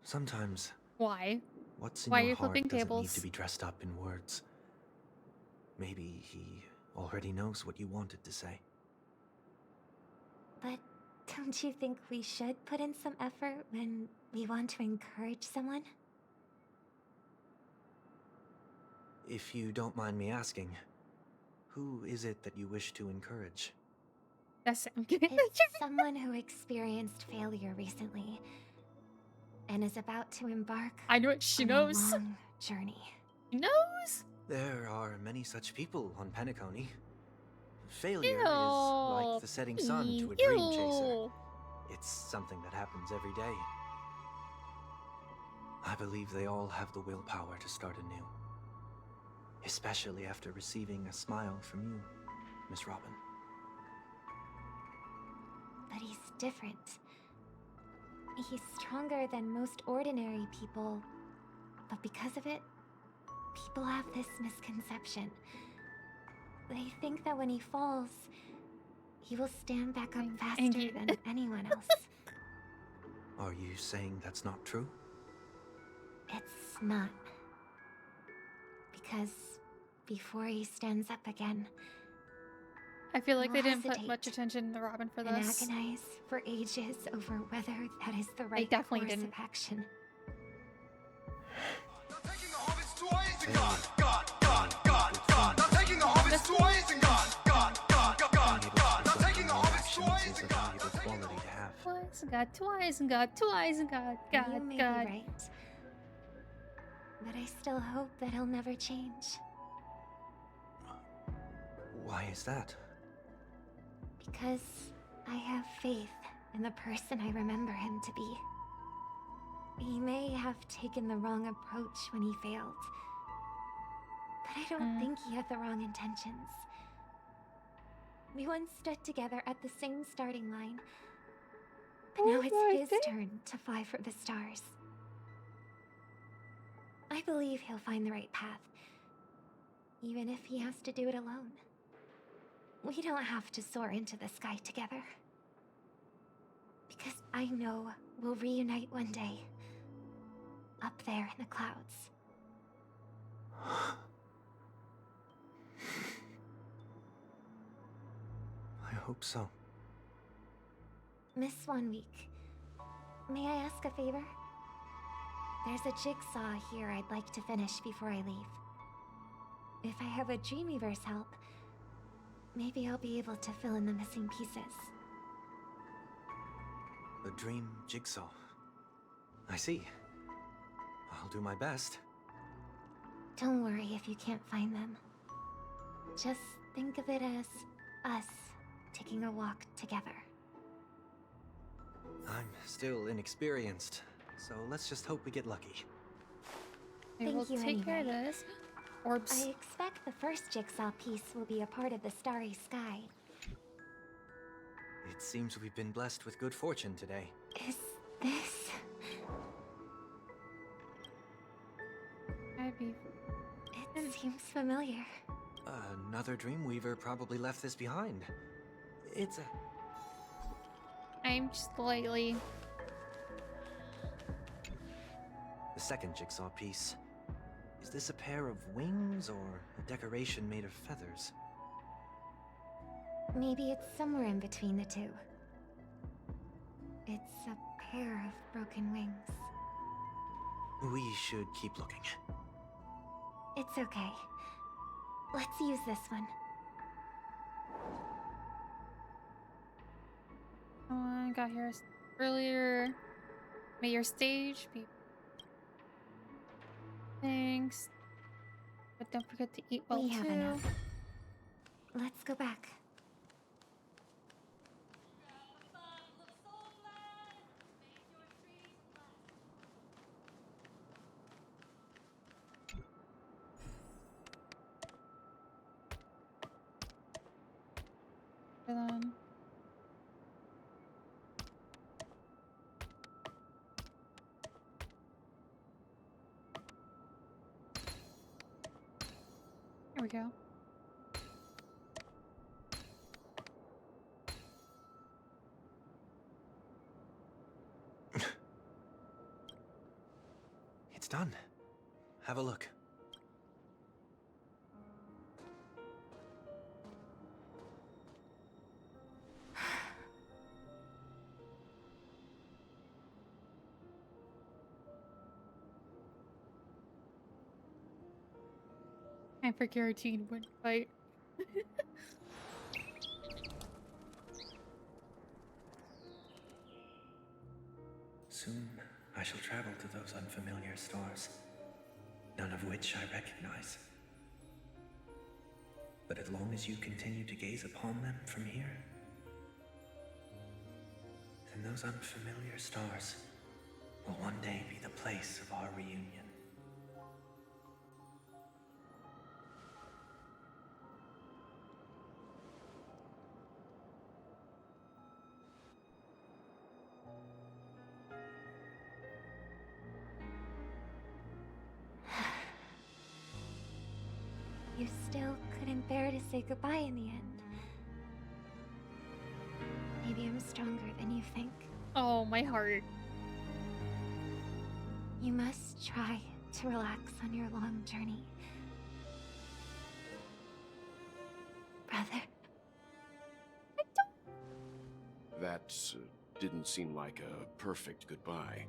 Sometimes Why? what's in Why are your you heart flipping doesn't need tables? to be dressed up in words. Maybe he already knows what you wanted to say. But don't you think we should put in some effort when we want to encourage someone? If you don't mind me asking, who is it that you wish to encourage? That's It's someone who experienced failure recently and is about to embark I know it. She on knows. a long journey. She knows. There are many such people on Penacony. Failure Ew. is like the setting sun to a dream chaser. Ew. It's something that happens every day. I believe they all have the willpower to start anew. Especially after receiving a smile from you, Miss Robin. But he's different. He's stronger than most ordinary people, but because of it, people have this misconception. They think that when he falls, he will stand back up faster than anyone else. Are you saying that's not true? It's not. Because before he stands up again, I feel like We'll they didn't put hesitate much attention to Robin for and this. agonize for ages over whether that is the right definitely course didn't. of action. Twice and got twice and got twice and got You may got. be right. But I still hope that he'll never change. Why is that? Because I have faith in the person I remember him to be. He may have taken the wrong approach when he failed. But I don't think he had the wrong intentions. We once stood together at the same starting line. But now it's his turn to fly for the stars. I believe he'll find the right path. Even if he has to do it alone. We don't have to soar into the sky together. Because I know we'll reunite one day. Up there in the clouds. I hope so. Miss 1 week. May I ask a favor? There's a jigsaw here I'd like to finish before I leave. If I have a Dreamweaver's help, maybe I'll be able to fill in the missing pieces. A dream jigsaw. I see. I'll do my best. Don't worry if you can't find them. Just think of it as us taking a walk together. I'm still inexperienced, so let's just hope we get lucky. I will take care of this. Orbs. I expect the first jigsaw piece will be a part of the starry sky. It seems we've been blessed with good fortune today. Is this... It seems familiar. Another Dreamweaver probably left this behind. It's a... I'm slightly... The second jigsaw piece. Is this a pair of wings or a decoration made of feathers? Maybe it's somewhere in between the two. It's a pair of broken wings. We should keep looking. It's okay. Let's use this one. I got here earlier. May your stage be... Thanks. But don't forget to eat well We have too. enough. Let's go back. Then. Here we go. It's done. Have a look. I for guaranteed would fight. Soon, I shall travel to those unfamiliar stars, none of which I recognize. But as long as you continue to gaze upon them from here, then those unfamiliar stars will one day be the place of our reunion. You still couldn't bear to say goodbye in the end. Maybe I'm stronger than you think. Oh, my heart. You must try to relax on your long journey. Brother. That didn't seem like a perfect goodbye.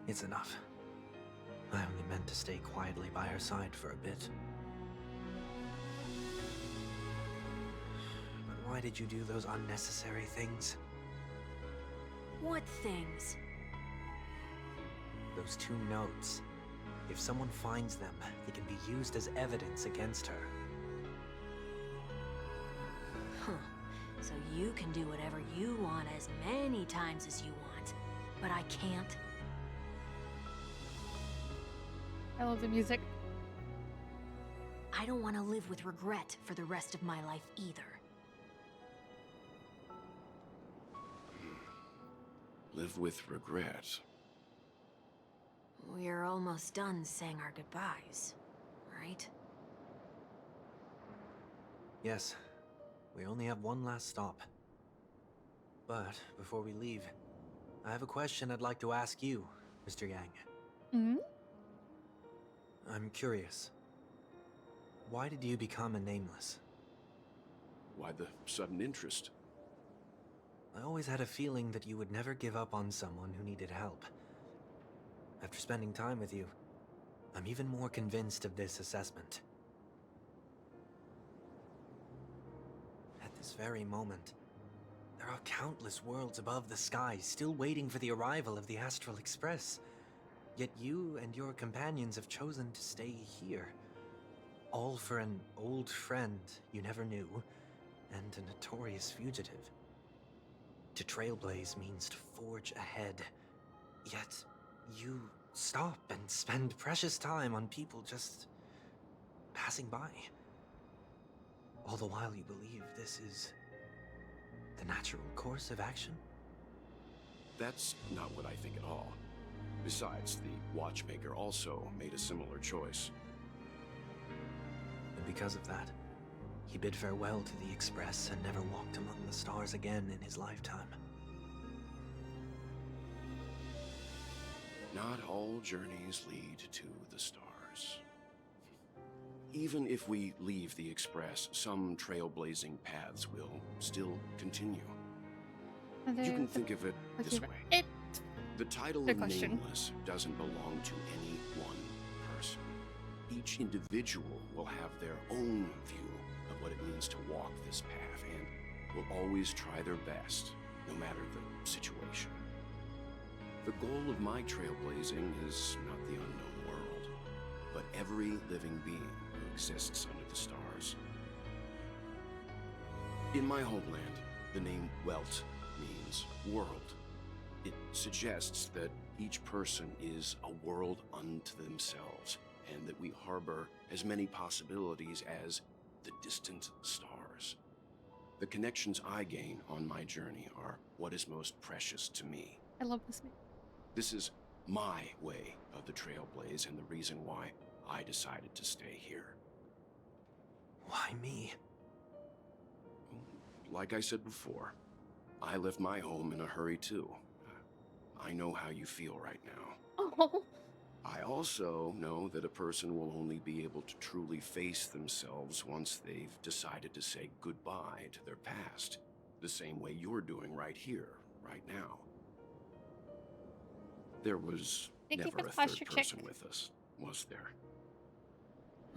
It's enough. I only meant to stay quietly by her side for a bit. But why did you do those unnecessary things? What things? Those 2 notes. If someone finds them, they can be used as evidence against her. Huh. So you can do whatever you want as many times as you want, but I can't? I love the music. I don't want to live with regret for the rest of my life either. Live with regret. We're almost done saying our goodbyes, right? Yes, we only have one last stop. But before we leave, I have a question I'd like to ask you, Mr. Yang. Hmm? I'm curious. Why did you become a nameless? Why the sudden interest? I always had a feeling that you would never give up on someone who needed help. After spending time with you, I'm even more convinced of this assessment. At this very moment, there are countless worlds above the sky still waiting for the arrival of the Astral Express. Yet you and your companions have chosen to stay here. All for an old friend you never knew, and a notorious fugitive. To trailblaze means to forge ahead. Yet, you stop and spend precious time on people just passing by. All the while you believe this is the natural course of action? That's not what I think at all. Besides, the watchmaker also made a similar choice. And because of that, he bid farewell to the Express and never walked among the stars again in his lifetime. Not all journeys lead to the stars. Even if we leave the Express, some trailblazing paths will still continue. You can think of it this way. The title of Nameless doesn't belong to any one person. Each individual will have their own view of what it means to walk this path and will always try their best, no matter the situation. The goal of my trailblazing is not the unknown world, but every living being who exists under the stars. In my homeland, the name Welt means world. It suggests that each person is a world unto themselves, and that we harbor as many possibilities as the distant stars. The connections I gain on my journey are what is most precious to me. I love this name. This is my way of the trailblaze and the reason why I decided to stay here. Why me? Like I said before, I left my home in a hurry too. I know how you feel right now. Oh. I also know that a person will only be able to truly face themselves once they've decided to say goodbye to their past, the same way you're doing right here, right now. There was never a third person with us, was there?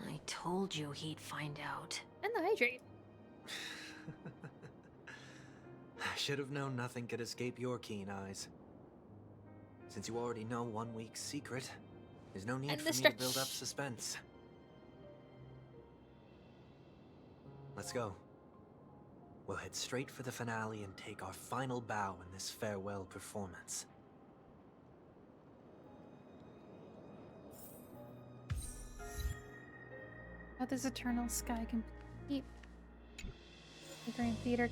I told you he'd find out. And the hydrate. I should have known nothing could escape your keen eyes. Since you already know 1 week's secret, there's no need for me to build up suspense. Let's go. We'll head straight for the finale and take our final bow in this farewell performance. How this eternal sky can keep the Grand Theater.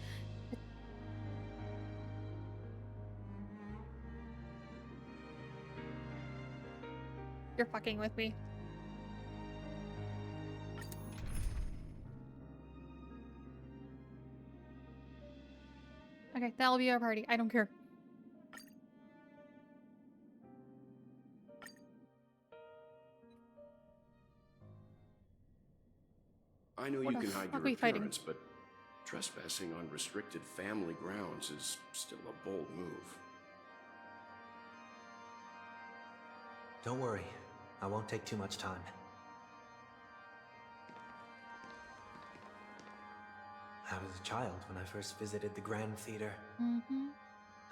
You're fucking with me. Okay, that'll be our party. I don't care. I know What you the can hide fuck your are we fighting? appearance, but trespassing on restricted family grounds is still a bold move. Don't worry, I won't take too much time. I was a child when I first visited the Grand Theater. Mm-hmm.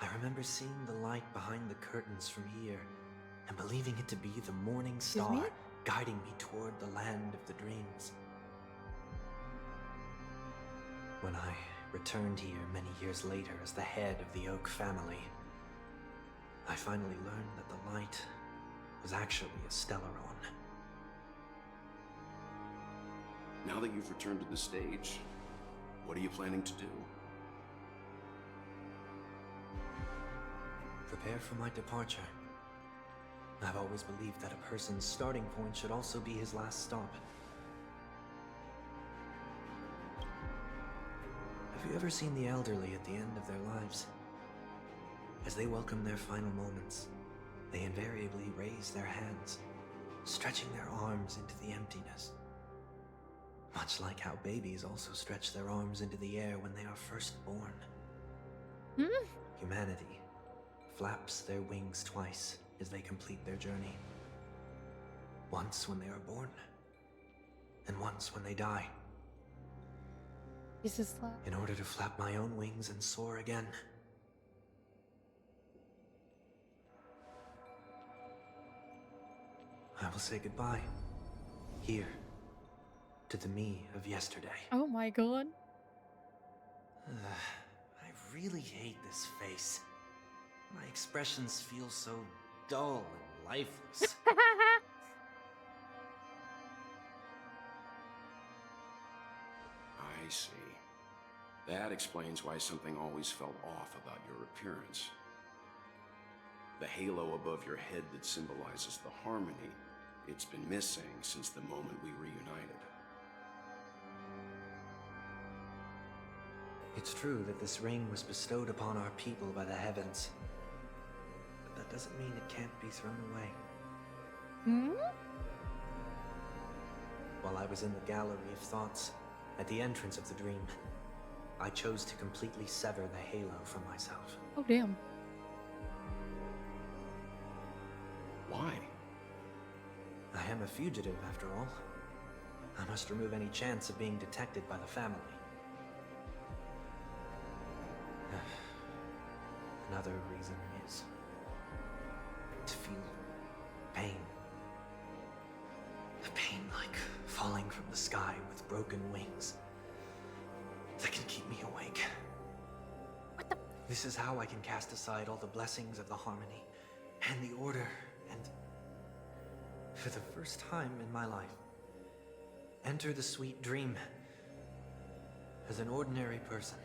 I remember seeing the light behind the curtains from here, and believing it to be the morning star guiding me toward the land of the dreams. When I returned here many years later as the head of the Oak family, I finally learned that the light was actually a Stellaron. Now that you've returned to the stage, what are you planning to do? Prepare for my departure. I've always believed that a person's starting point should also be his last stop. Have you ever seen the elderly at the end of their lives? As they welcome their final moments, they invariably raise their hands, stretching their arms into the emptiness. Much like how babies also stretch their arms into the air when they are first born. Humanity flaps their wings twice as they complete their journey. Once when they are born, and once when they die. Jesus. In order to flap my own wings and soar again. I will say goodbye. Here. To the me of yesterday. Oh my god. I really hate this face. My expressions feel so dull and lifeless. I see. That explains why something always felt off about your appearance. The halo above your head that symbolizes the harmony, it's been missing since the moment we reunited. It's true that this ring was bestowed upon our people by the heavens. But that doesn't mean it can't be thrown away. While I was in the gallery of thoughts, at the entrance of the dream, I chose to completely sever the halo from myself. Oh, damn. Why? I am a fugitive, after all. I must remove any chance of being detected by the family. Another reason is to feel pain. A pain like falling from the sky with broken wings that can keep me awake. What the? This is how I can cast aside all the blessings of the harmony and the order and, for the first time in my life, enter the sweet dream as an ordinary person.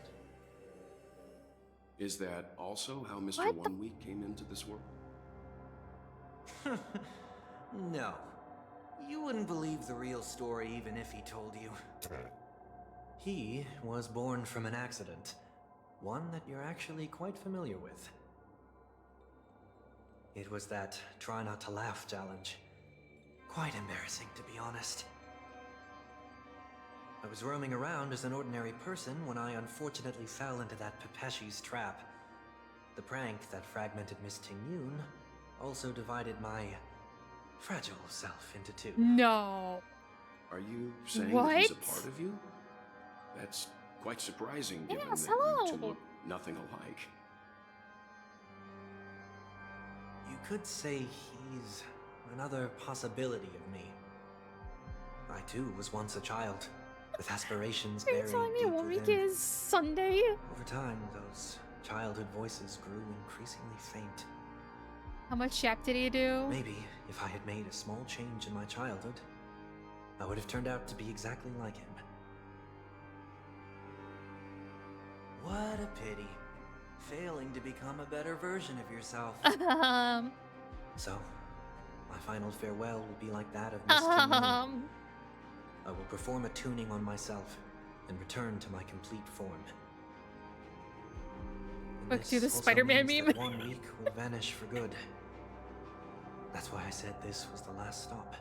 Is that also how Mr. One Week came into this world? No. You wouldn't believe the real story even if he told you. He was born from an accident. One that you're actually quite familiar with. It was that try not to laugh challenge. Quite embarrassing, to be honest. I was roaming around as an ordinary person when I unfortunately fell into that Pepeshi's trap. The prank that fragmented Miss Ting-Yun also divided my fragile self into two. No. Are you saying that he's a part of you? That's quite surprising given that you two look nothing alike. You could say he's another possibility of me. I too was once a child, with aspirations Are you buried telling me deep 1 week within. is Sunday? Over time, those childhood voices grew increasingly faint. How much Shaq did he do? Maybe if I had made a small change in my childhood, I would have turned out to be exactly like him. What a pity. Failing to become a better version of yourself. So, my final farewell will be like that of Miss Ting-Yun. I will perform a tuning on myself and return to my complete form. And Quick, do the this also Spider-Man means meme. that 1 week will vanish for good. That's why I said this was the last stop.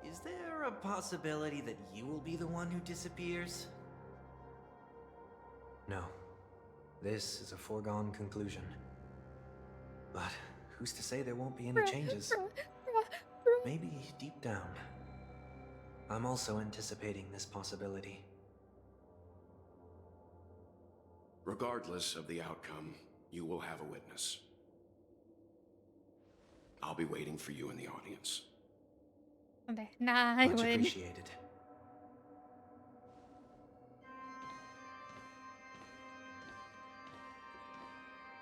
Is there a possibility that you will be the one who disappears? No. This is a foregone conclusion. But who's to say there won't be any changes? Maybe deep down, I'm also anticipating this possibility. Regardless of the outcome, you will have a witness. I'll be waiting for you in the audience. Sunday. Nah, I Much would. appreciated.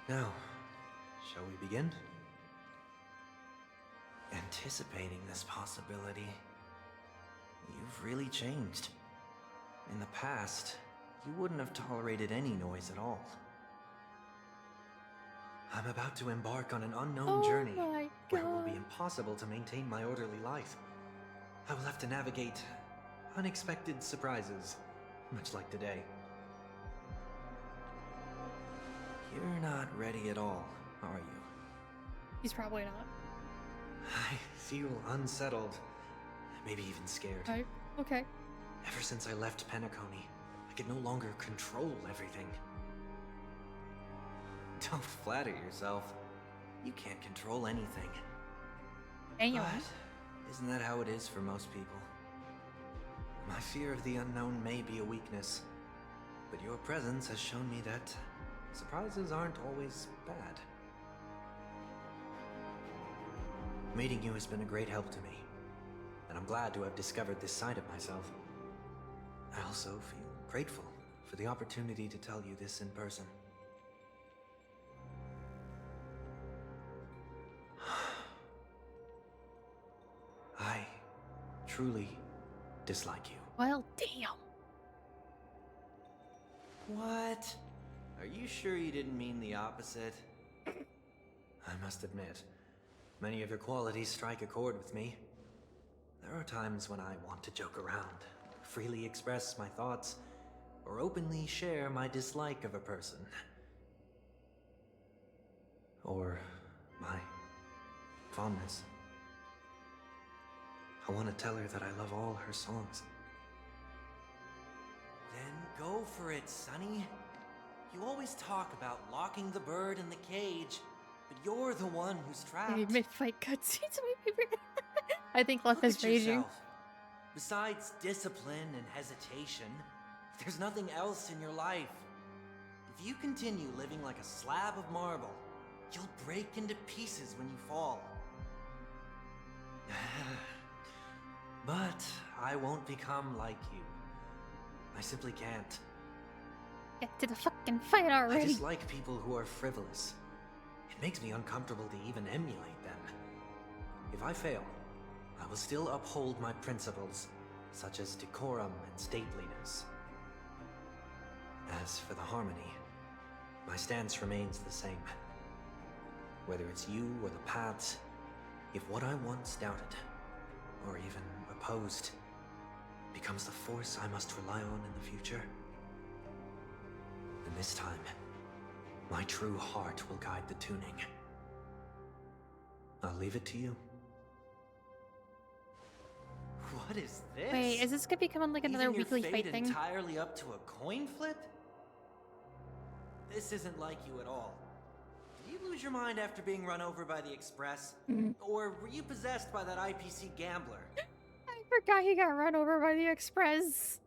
Now, shall we begin? Anticipating this possibility, you've really changed. In the past, you wouldn't have tolerated any noise at all. I'm about to embark on an unknown journey where it will be impossible to maintain my orderly life. I will have to navigate unexpected surprises much like today. You're not ready at all, are you? He's probably not. I feel unsettled, maybe even scared. Okay. Ever since I left Penacony, I can no longer control everything. Don't flatter yourself. You can't control anything. Anyway. But isn't that how it is for most people? My fear of the unknown may be a weakness, but your presence has shown me that surprises aren't always bad. Meeting you has been a great help to me, and I'm glad to have discovered this side of myself. I also feel grateful for the opportunity to tell you this in person. I truly dislike you. Well, damn. What? Are you sure you didn't mean the opposite? I must admit, many of your qualities strike a chord with me. There are times when I want to joke around, freely express my thoughts, or openly share my dislike of a person. Or my fondness. I want to tell her that I love all her songs. Then go for it, Sonny. You always talk about locking the bird in the cage, but you're the one who's trapped. Mid-fight cutscenes, my favorite. I think Left Look is at raging. yourself. Besides discipline and hesitation, there's nothing else in your life. If you continue living like a slab of marble, you'll break into pieces when you fall. But I won't become like you. I simply can't. Get to the fucking fight already. I dislike people who are frivolous. It makes me uncomfortable to even emulate them. If I fail, I will still uphold my principles, such as decorum and stateliness. As for the harmony, my stance remains the same. Whether it's you or the paths, if what I once doubted, or even opposed, becomes the force I must rely on in the future, then this time, my true heart will guide the tuning. I'll leave it to you. What is this? Wait, is this gonna become like another Leaving your weekly fate fight thing? entirely up to a coin flip? This isn't like you at all. Did you lose your mind after being run over by the Express? Or were you possessed by that IPC gambler? I forgot he got run over by the Express.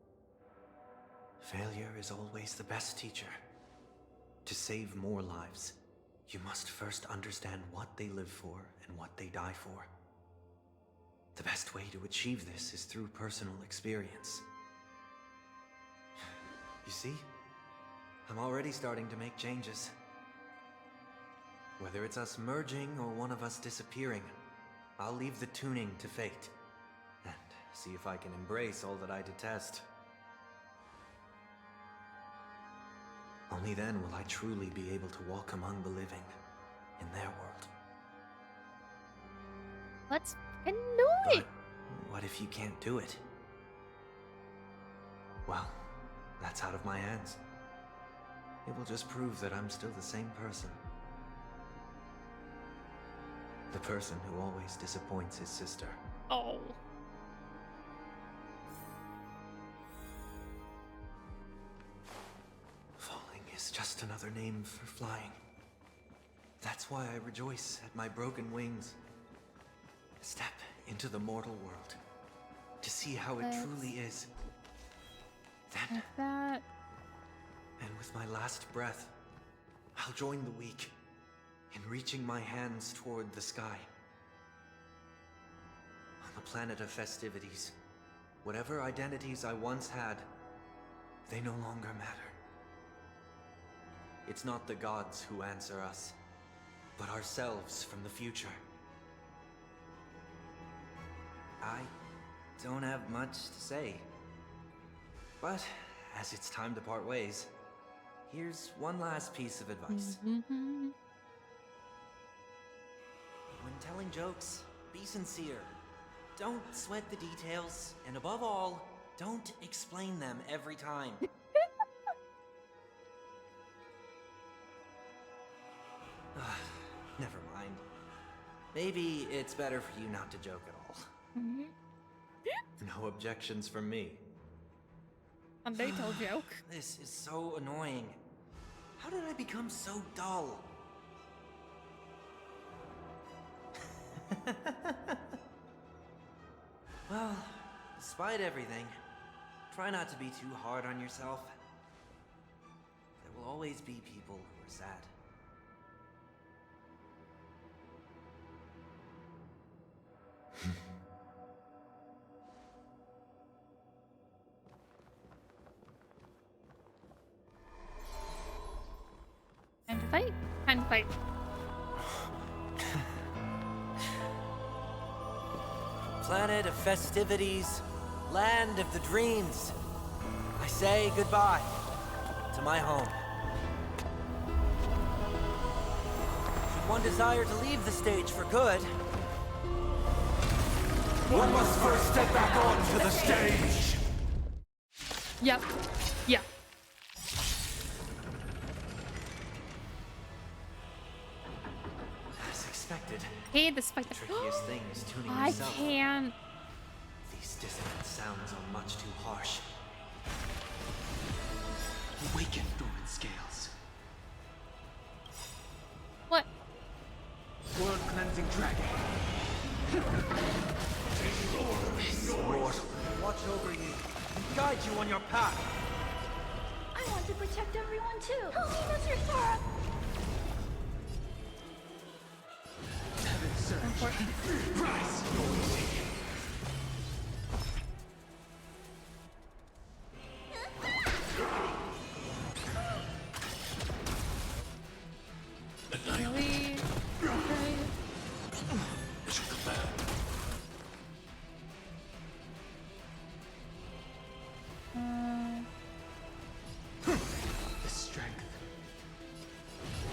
Failure is always the best teacher. To save more lives, you must first understand what they live for and what they die for. The best way to achieve this is through personal experience. You see? I'm already starting to make changes. Whether it's us merging or one of us disappearing, I'll leave the tuning to fate. And see if I can embrace all that I detest. Only then will I truly be able to walk among the living in their world. Let's fucking do it! What if you can't do it? Well, that's out of my hands. It will just prove that I'm still the same person. The person who always disappoints his sister. Oh. Falling is just another name for flying. That's why I rejoice at my broken wings. Step into the mortal world to see how it truly is. Then, like that. And with my last breath, I'll join the weak in reaching my hands toward the sky. On the planet of festivities, whatever identities I once had, they no longer matter. It's not the gods who answer us, but ourselves from the future. I don't have much to say. But, as it's time to part ways, here's one last piece of advice. When telling jokes, be sincere. Don't sweat the details, and above all, Don't explain them every time. Never mind. Maybe it's better for you not to joke at all. No objections from me. A Beto joke. This is so annoying. How did I become so dull? Well, despite everything, try not to be too hard on yourself. There will always be people who are sad. Time to fight. Time to fight. Planet of festivities, land of the dreams. I say goodbye to my home. Should one desire to leave the stage for good, One must first step back onto the stage. Yep. Yeah. as expected. Hey, this fight. The trickiest thing is tuning I yourself. can't. These dissonant sounds are much too harsh. Awaken, Thorn Scales. What? World cleansing dragon. Lord, watch over you and guide you on your path. I want to protect everyone too. Help me, Mr. Sora. Heaven surge. Rise. Really? Okay. The strength.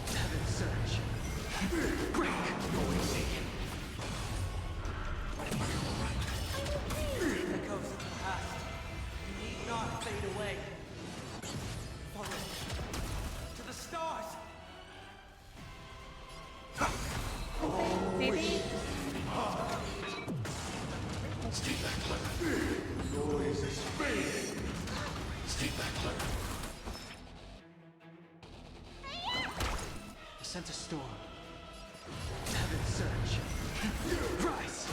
Heaven surge. Break. Noisy. Echoes of the past. You need not fade away. Follow to the stars. Maybe. Stay back, Clever. Noise is fading. Stay back, Clever. I sent a storm. Heaven surge. Rise.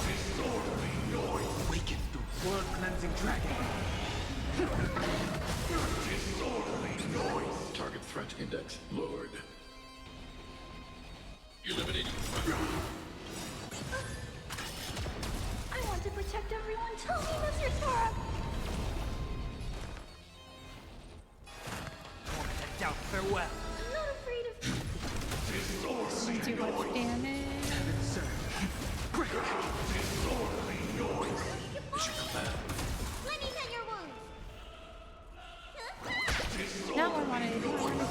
Disorderly noise. Awaken, the world cleansing dragon. Disorderly noise. Target threat index lowered. Eliminating threat. I want to protect everyone too. Help me, Mr. Sora. I doubt farewell. I'm not afraid of. Disorderly Too much damage. Heaven surge. Break. Disorderly noise. Mission command. Let me mend your wounds. Now I want to do it.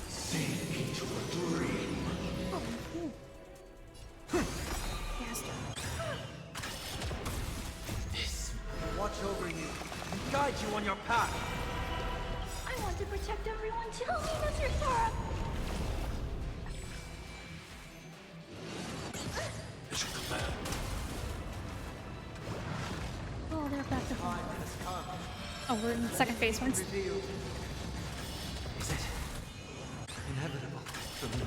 Sink into a dream. This watch over you and guide you on your path. I want to protect everyone too. Help me, Mr. Sora. Mission command. Oh, they're back to Time has come. Oh, we're in the second phase once. Revealed. Is it inevitable for me?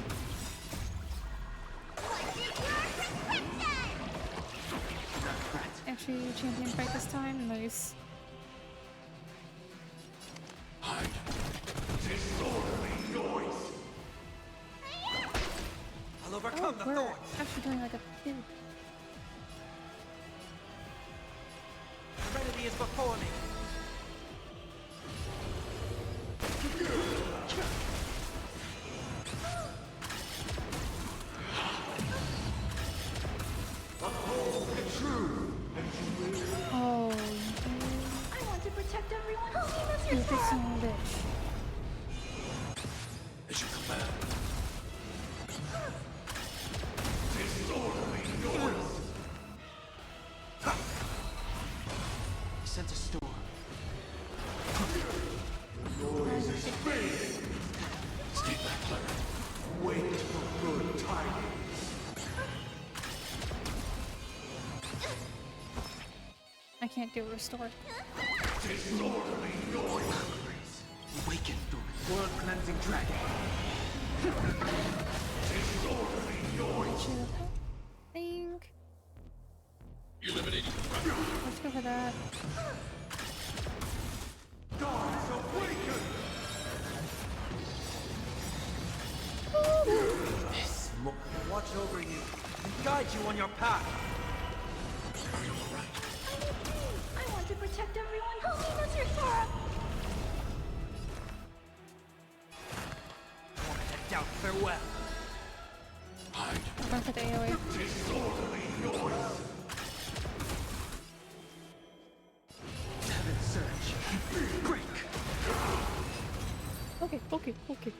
Actually, champion fight this time. Nice. Hide. Disorderly noise. I'll overcome the We're thorns. actually doing like a kid. Serenity is before me. Uphold the truth, and you will. Oh, can't do a restore. Disorderly noise! Awaken the world-cleansing dragon! Disorderly noise! I think. Eliminating. Let's go for that. Gods awaken! This watch over you and guide you on your path. I want to protect everyone. Help me, Mr. Sora! I want to head down. Farewell. I'm going for the AoE. Disorderly noise! Heaven surge. Break. Okay, okay, okay.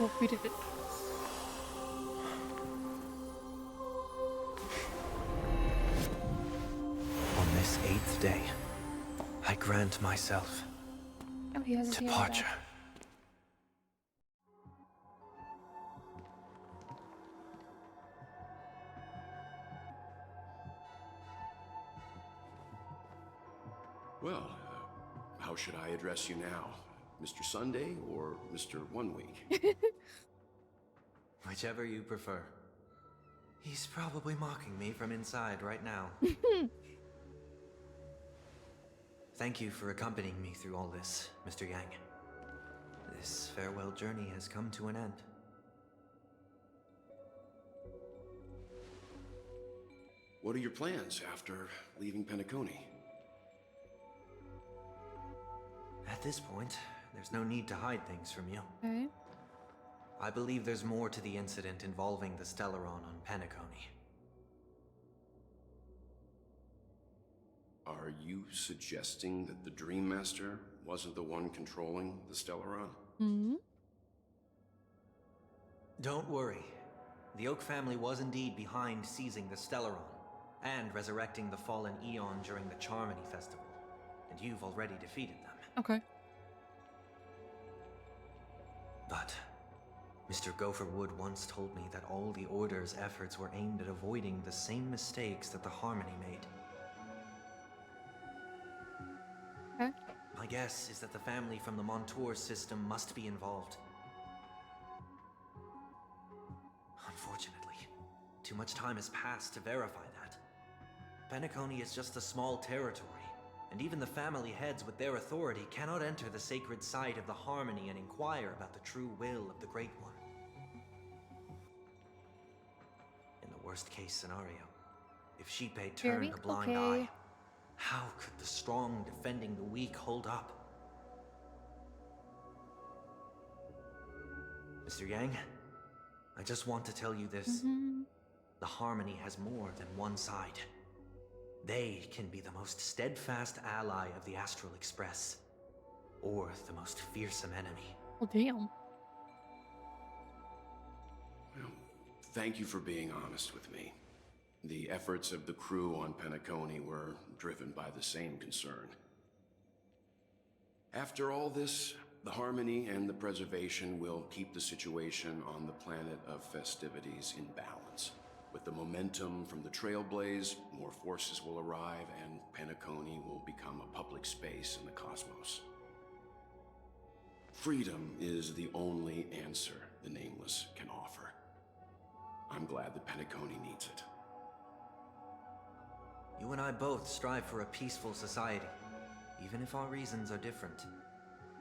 Oh, we did it. On this 8th day, I grant myself Oh, he has his hand departure. back. Well, how should I address you now? Mr. Sunday or Mr. One Week? Whichever you prefer. He's probably mocking me from inside right now. Thank you for accompanying me through all this, Mr. Yang. This farewell journey has come to an end. What are your plans after leaving Penacony? At this point, there's no need to hide things from you. Okay. I believe there's more to the incident involving the Stellaron on Penacony. Are you suggesting that the Dream Master wasn't the one controlling the Stellaron? Hmm. Don't worry. The Oak family was indeed behind seizing the Stellaron and resurrecting the fallen Eon during the Charmony Festival. And you've already defeated them. Okay. But Mr. Gopherwood once told me that all the Order's efforts were aimed at avoiding the same mistakes that the Harmony made. Okay. My guess is that the family from the Montour system must be involved. Unfortunately, too much time has passed to verify that. Penacony is just a small territory, and even the family heads with their authority cannot enter the sacred site of the Harmony and inquire about the true will of the Great One. In the worst-case scenario, if Sheepei turned a blind eye, how could the strong defending the weak hold up? Mr. Yang, I just want to tell you this. The Harmony has more than one side. They can be the most steadfast ally of the Astral Express, or the most fearsome enemy. Well, damn. Well, thank you for being honest with me. The efforts of the crew on Penacony were driven by the same concern. After all this, the Harmony and the Preservation will keep the situation on the planet of festivities in balance. With the momentum from the Trailblaze, more forces will arrive and Penacony will become a public space in the cosmos. Freedom is the only answer the Nameless can offer. I'm glad that Penacony needs it. You and I both strive for a peaceful society, even if our reasons are different.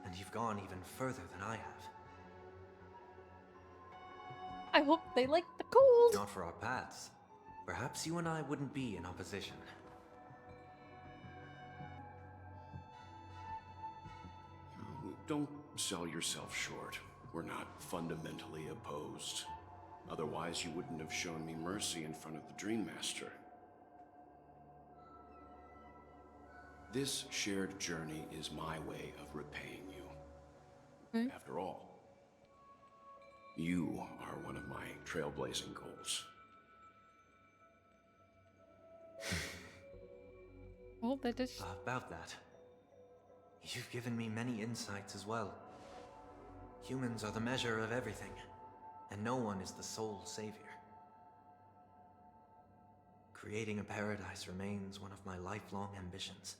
And you've gone even further than I have. I hope they like the cold. Not for our paths. Perhaps you and I wouldn't be in opposition. Don't sell yourself short. We're not fundamentally opposed. Otherwise, you wouldn't have shown me mercy in front of the Dream Master. This shared journey is my way of repaying you. After all, You are one of my trailblazing goals. Oh, that is. About that, you've given me many insights as well. Humans are the measure of everything, and no one is the sole savior. Creating a paradise remains one of my lifelong ambitions.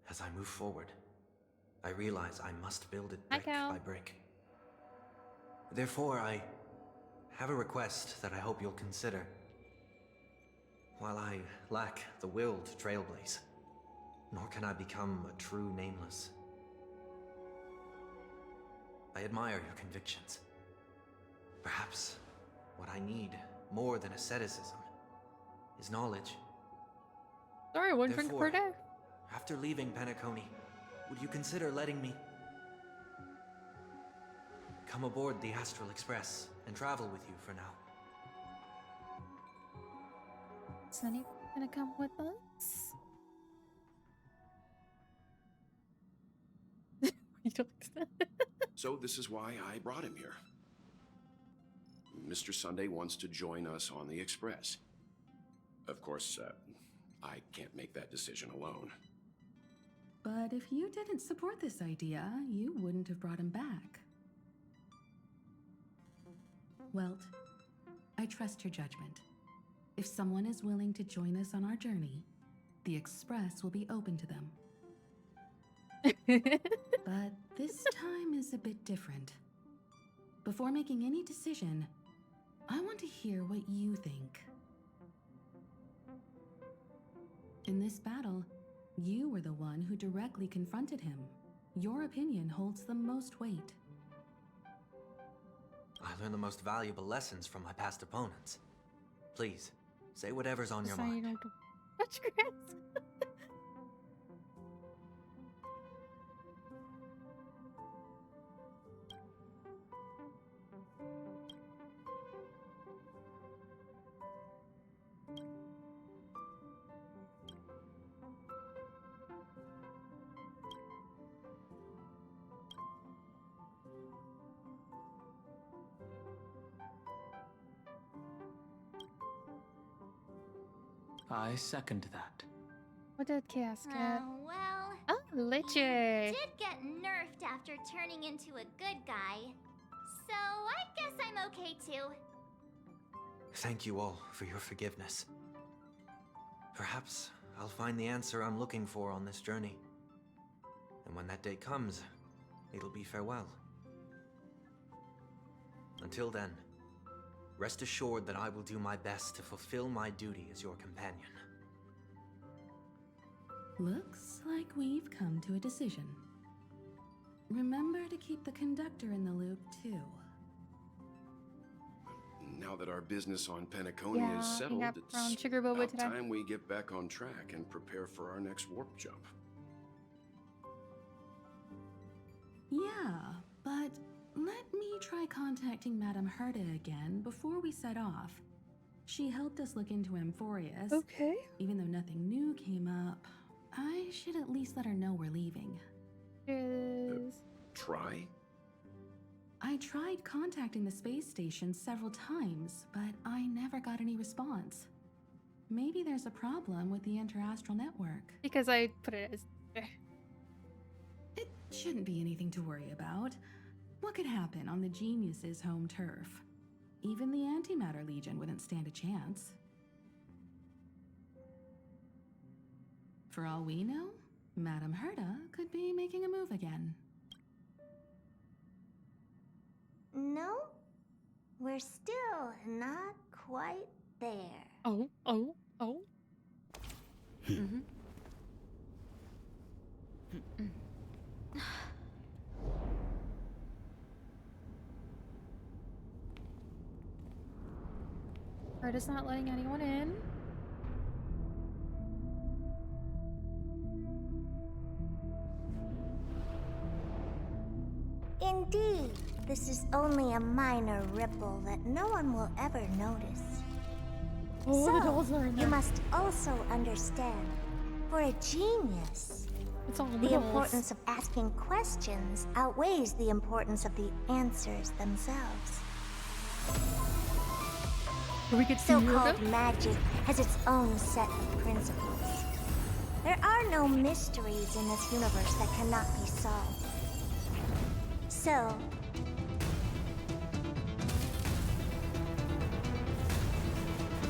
As I move forward, I realize I must build it brick by brick. Therefore, I have a request that I hope you'll consider. While I lack the will to trailblaze, nor can I become a true nameless, I admire your convictions. Perhaps what I need more than asceticism is knowledge. Sorry, one drink per day. After leaving Penacony, would you consider letting me come aboard the Astral Express and travel with you for now? Is anyone gonna come with us? You don't So this is why I brought him here. Mr. Sunday wants to join us on the Express. Of course, I can't make that decision alone. But if you didn't support this idea, you wouldn't have brought him back. Welt, I trust your judgment. If someone is willing to join us on our journey, the Express will be open to them. But this time is a bit different. Before making any decision, I want to hear what you think. In this battle, you were the one who directly confronted him. Your opinion holds the most weight. I learned the most valuable lessons from my past opponents. Please, say whatever's on your mind. Touch grass. I second that. What did Cass get? Well... Oh, Liche. Did get nerfed after turning into a good guy. So I guess I'm okay too. Thank you all for your forgiveness. Perhaps I'll find the answer I'm looking for on this journey. And when that day comes, it'll be farewell. Until then, rest assured that I will do my best to fulfill my duty as your companion. Looks like we've come to a decision. Remember to keep the conductor in the loop, too. Now that our business on Penacony is settled, it's about time we get back on track and prepare for our next warp jump. Yeah, but let me try contacting Madame Herta again before we set off. She helped us look into Amphorius. Okay. Even though nothing new came up, I should at least let her know we're leaving. Try? I tried contacting the space station several times, but I never got any response. Maybe there's a problem with the interastral network. Because I put it as... It shouldn't be anything to worry about. What could happen on the Genius's home turf? Even the Antimatter Legion wouldn't stand a chance. For all we know, Madame Herta could be making a move again. No, we're still not quite there. Oh. Mm-hmm. Herta's not letting anyone in. Indeed, this is only a minor ripple that no one will ever notice. Oh, the dolls are in you there. must also understand, for a genius, It's all The riddles. importance of asking questions outweighs the importance of the answers themselves. Do we get to So-called magic has its own set of principles. There are no mysteries in this universe that cannot be solved. So,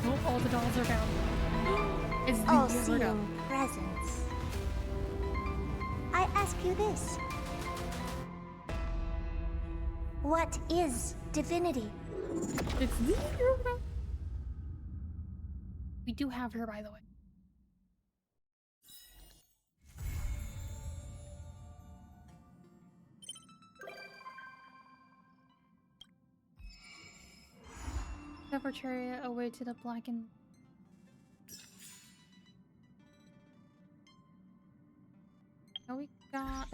Oh, all the dolls are found. It's the all-seeing presence. I ask you this. What is divinity? It's the Yoda. We do have her, by the way. Cover chariot away to the blackened. Now we got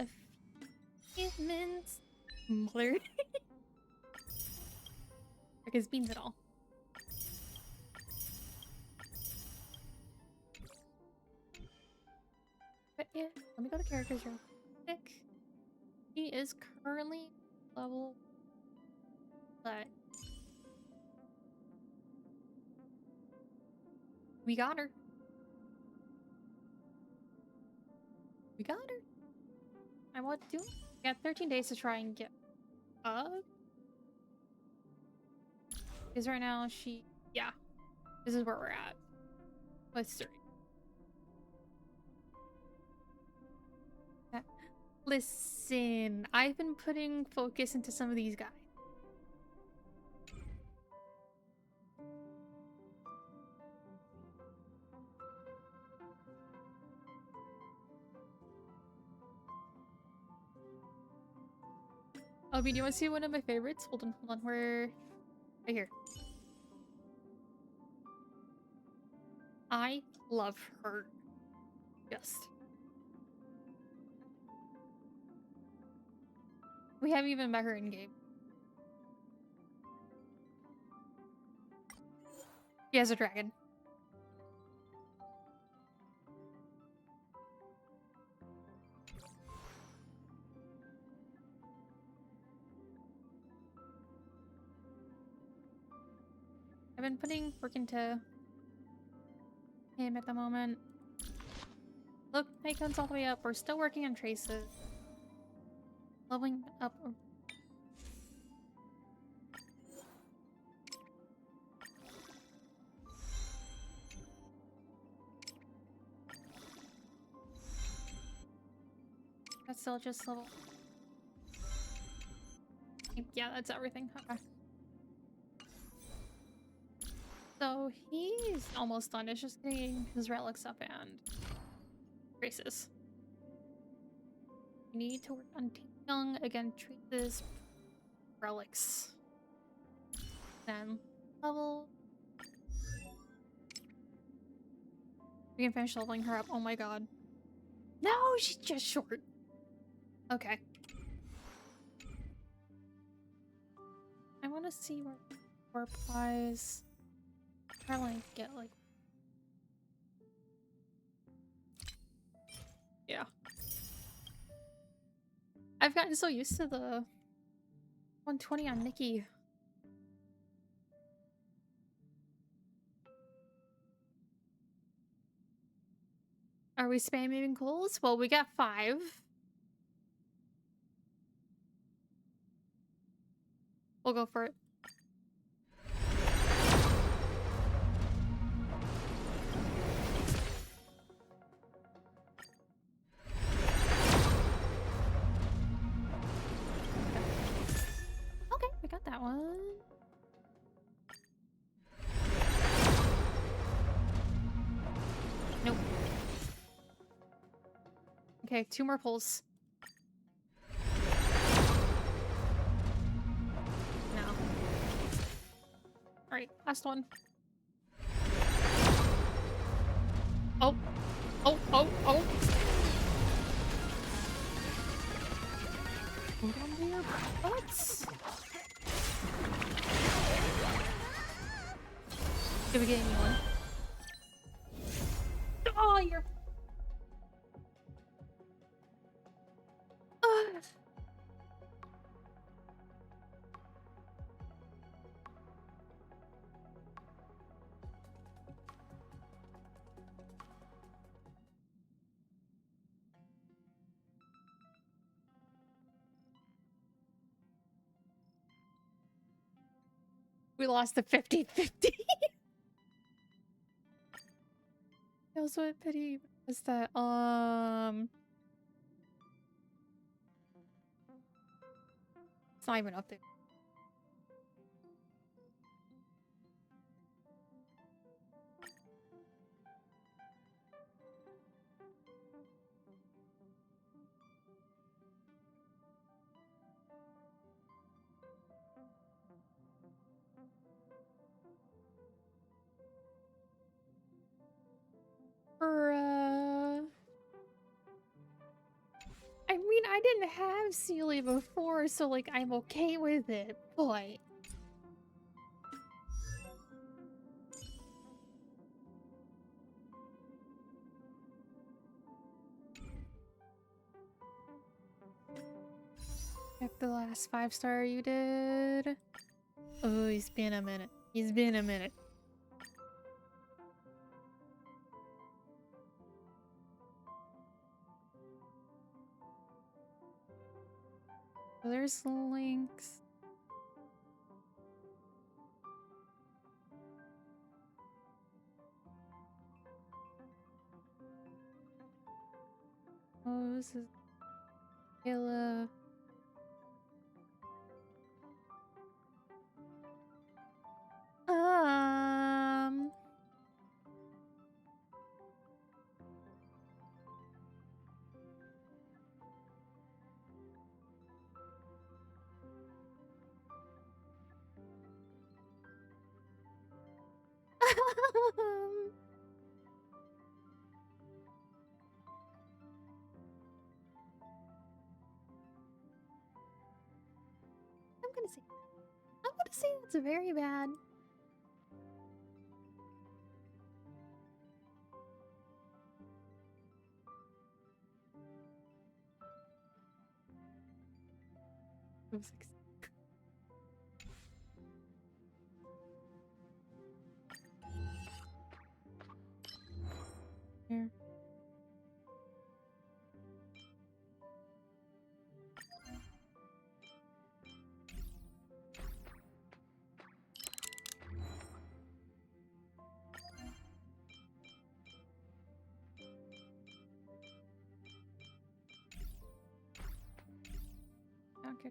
achievements. Blurred. Because beans at all. But yeah, let me go to characters real quick. He is currently level, but we got her. We got her. I want to. We got 13 days to try and get up. Because right now yeah, this is where we're at. Let's see. Listen, I've been putting focus into some of these guys. Oh, do you want to see one of my favorites? Hold on, we're right here. I love her. Just. We haven't even met her in game. He has a dragon. I've been putting work into him at the moment. Look, Icon's all the way up. We're still working on traces. Leveling up. That's still just level. Yeah, that's everything. Okay. So he's almost done. It's just getting his relics up and traces. We need to work on Young again. Traces, relics, then level. We can finish leveling her up. Oh my god. No, she's just short. Okay. I want to see where warp flies. Try to like get like. Yeah. I've gotten so used to the 120 on Nikki. Are we spamming goals? Well, we got 5. We'll go for it. Okay, we got that one. Nope. Okay, 2 more pulls. No. Alright, last one. Oh. Oh, oh, oh. Hold on to your butts. Did we get anyone? Oh, you're... We lost the 50-50. Also, what pity was that? It's not even up there. I mean, I didn't have Celia before, so like I'm okay with it, but check the last 5-star you did. Oh, it's been a minute. It's been a minute. So there's links. Oh, this is Kayla. I'm gonna say that's very bad. Here. Okay.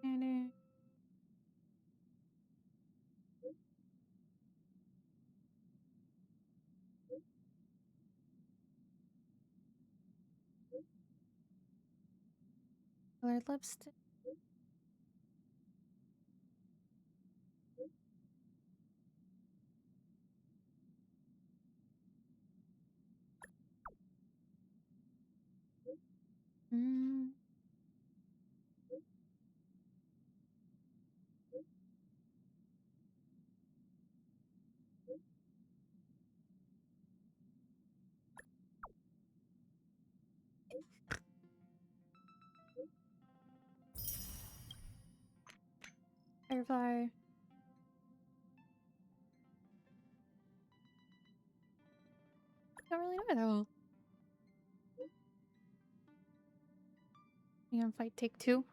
And colored lipstick. Mm. Firefly. Don't really know it though. You gonna fight take 2?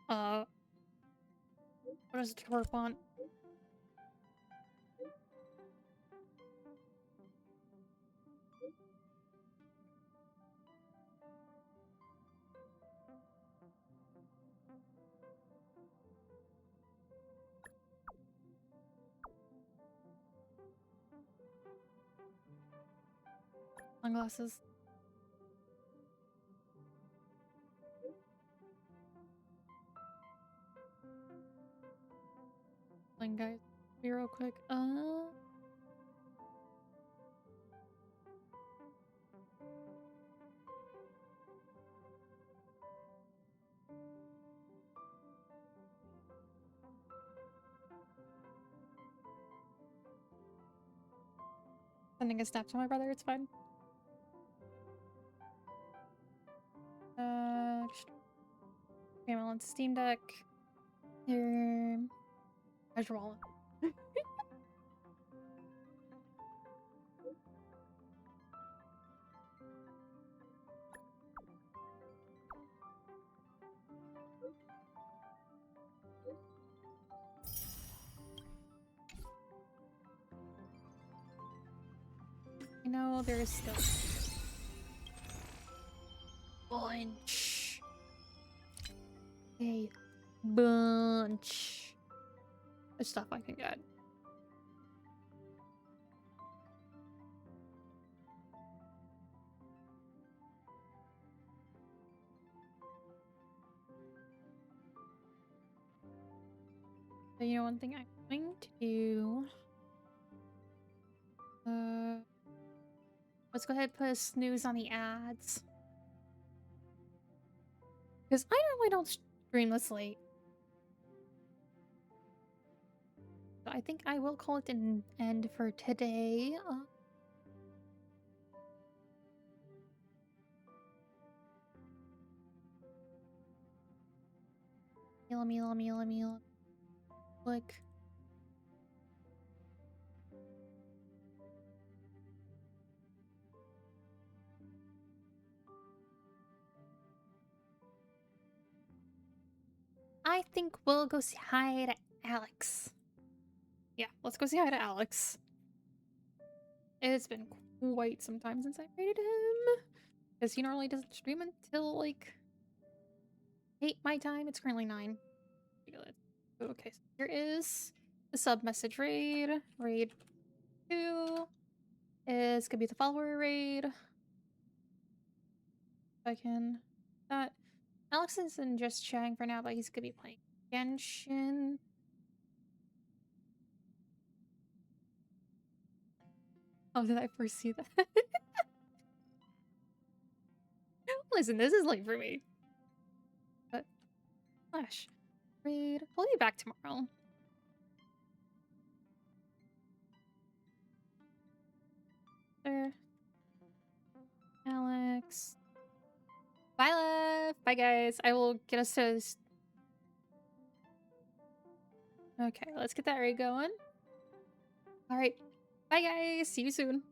What does Torp want? Sunglasses. Guys, be real quick. Sending a snap to my brother, it's fine. Okay, I'm on Steam Deck. Here. How's your wallet? You know, there is still a bunch of stuff I can get. So, you know, one thing I'm going to do. Let's go ahead and put a snooze on the ads. Because I normally don't stream this late. So I think I will call it an end for today. Meal. Click. I think we'll go say hi to Alex. Yeah, let's go say hi to Alex. It's been quite some time since I rated him. Because he normally doesn't stream until like 8 my time. It's currently 9. Okay, so here is the sub message raid. Raid 2 is gonna be the follower raid. If I can. That Alex isn't just chatting for now, but he's gonna be playing Genshin. Oh, did I foresee that? Listen, this is late for me. But Flash. Raid. I'll be back tomorrow. There. Alex. Bye, love. Bye, guys. I will get us to... Okay, let's get that raid going. Alright. Bye, guys. See you soon.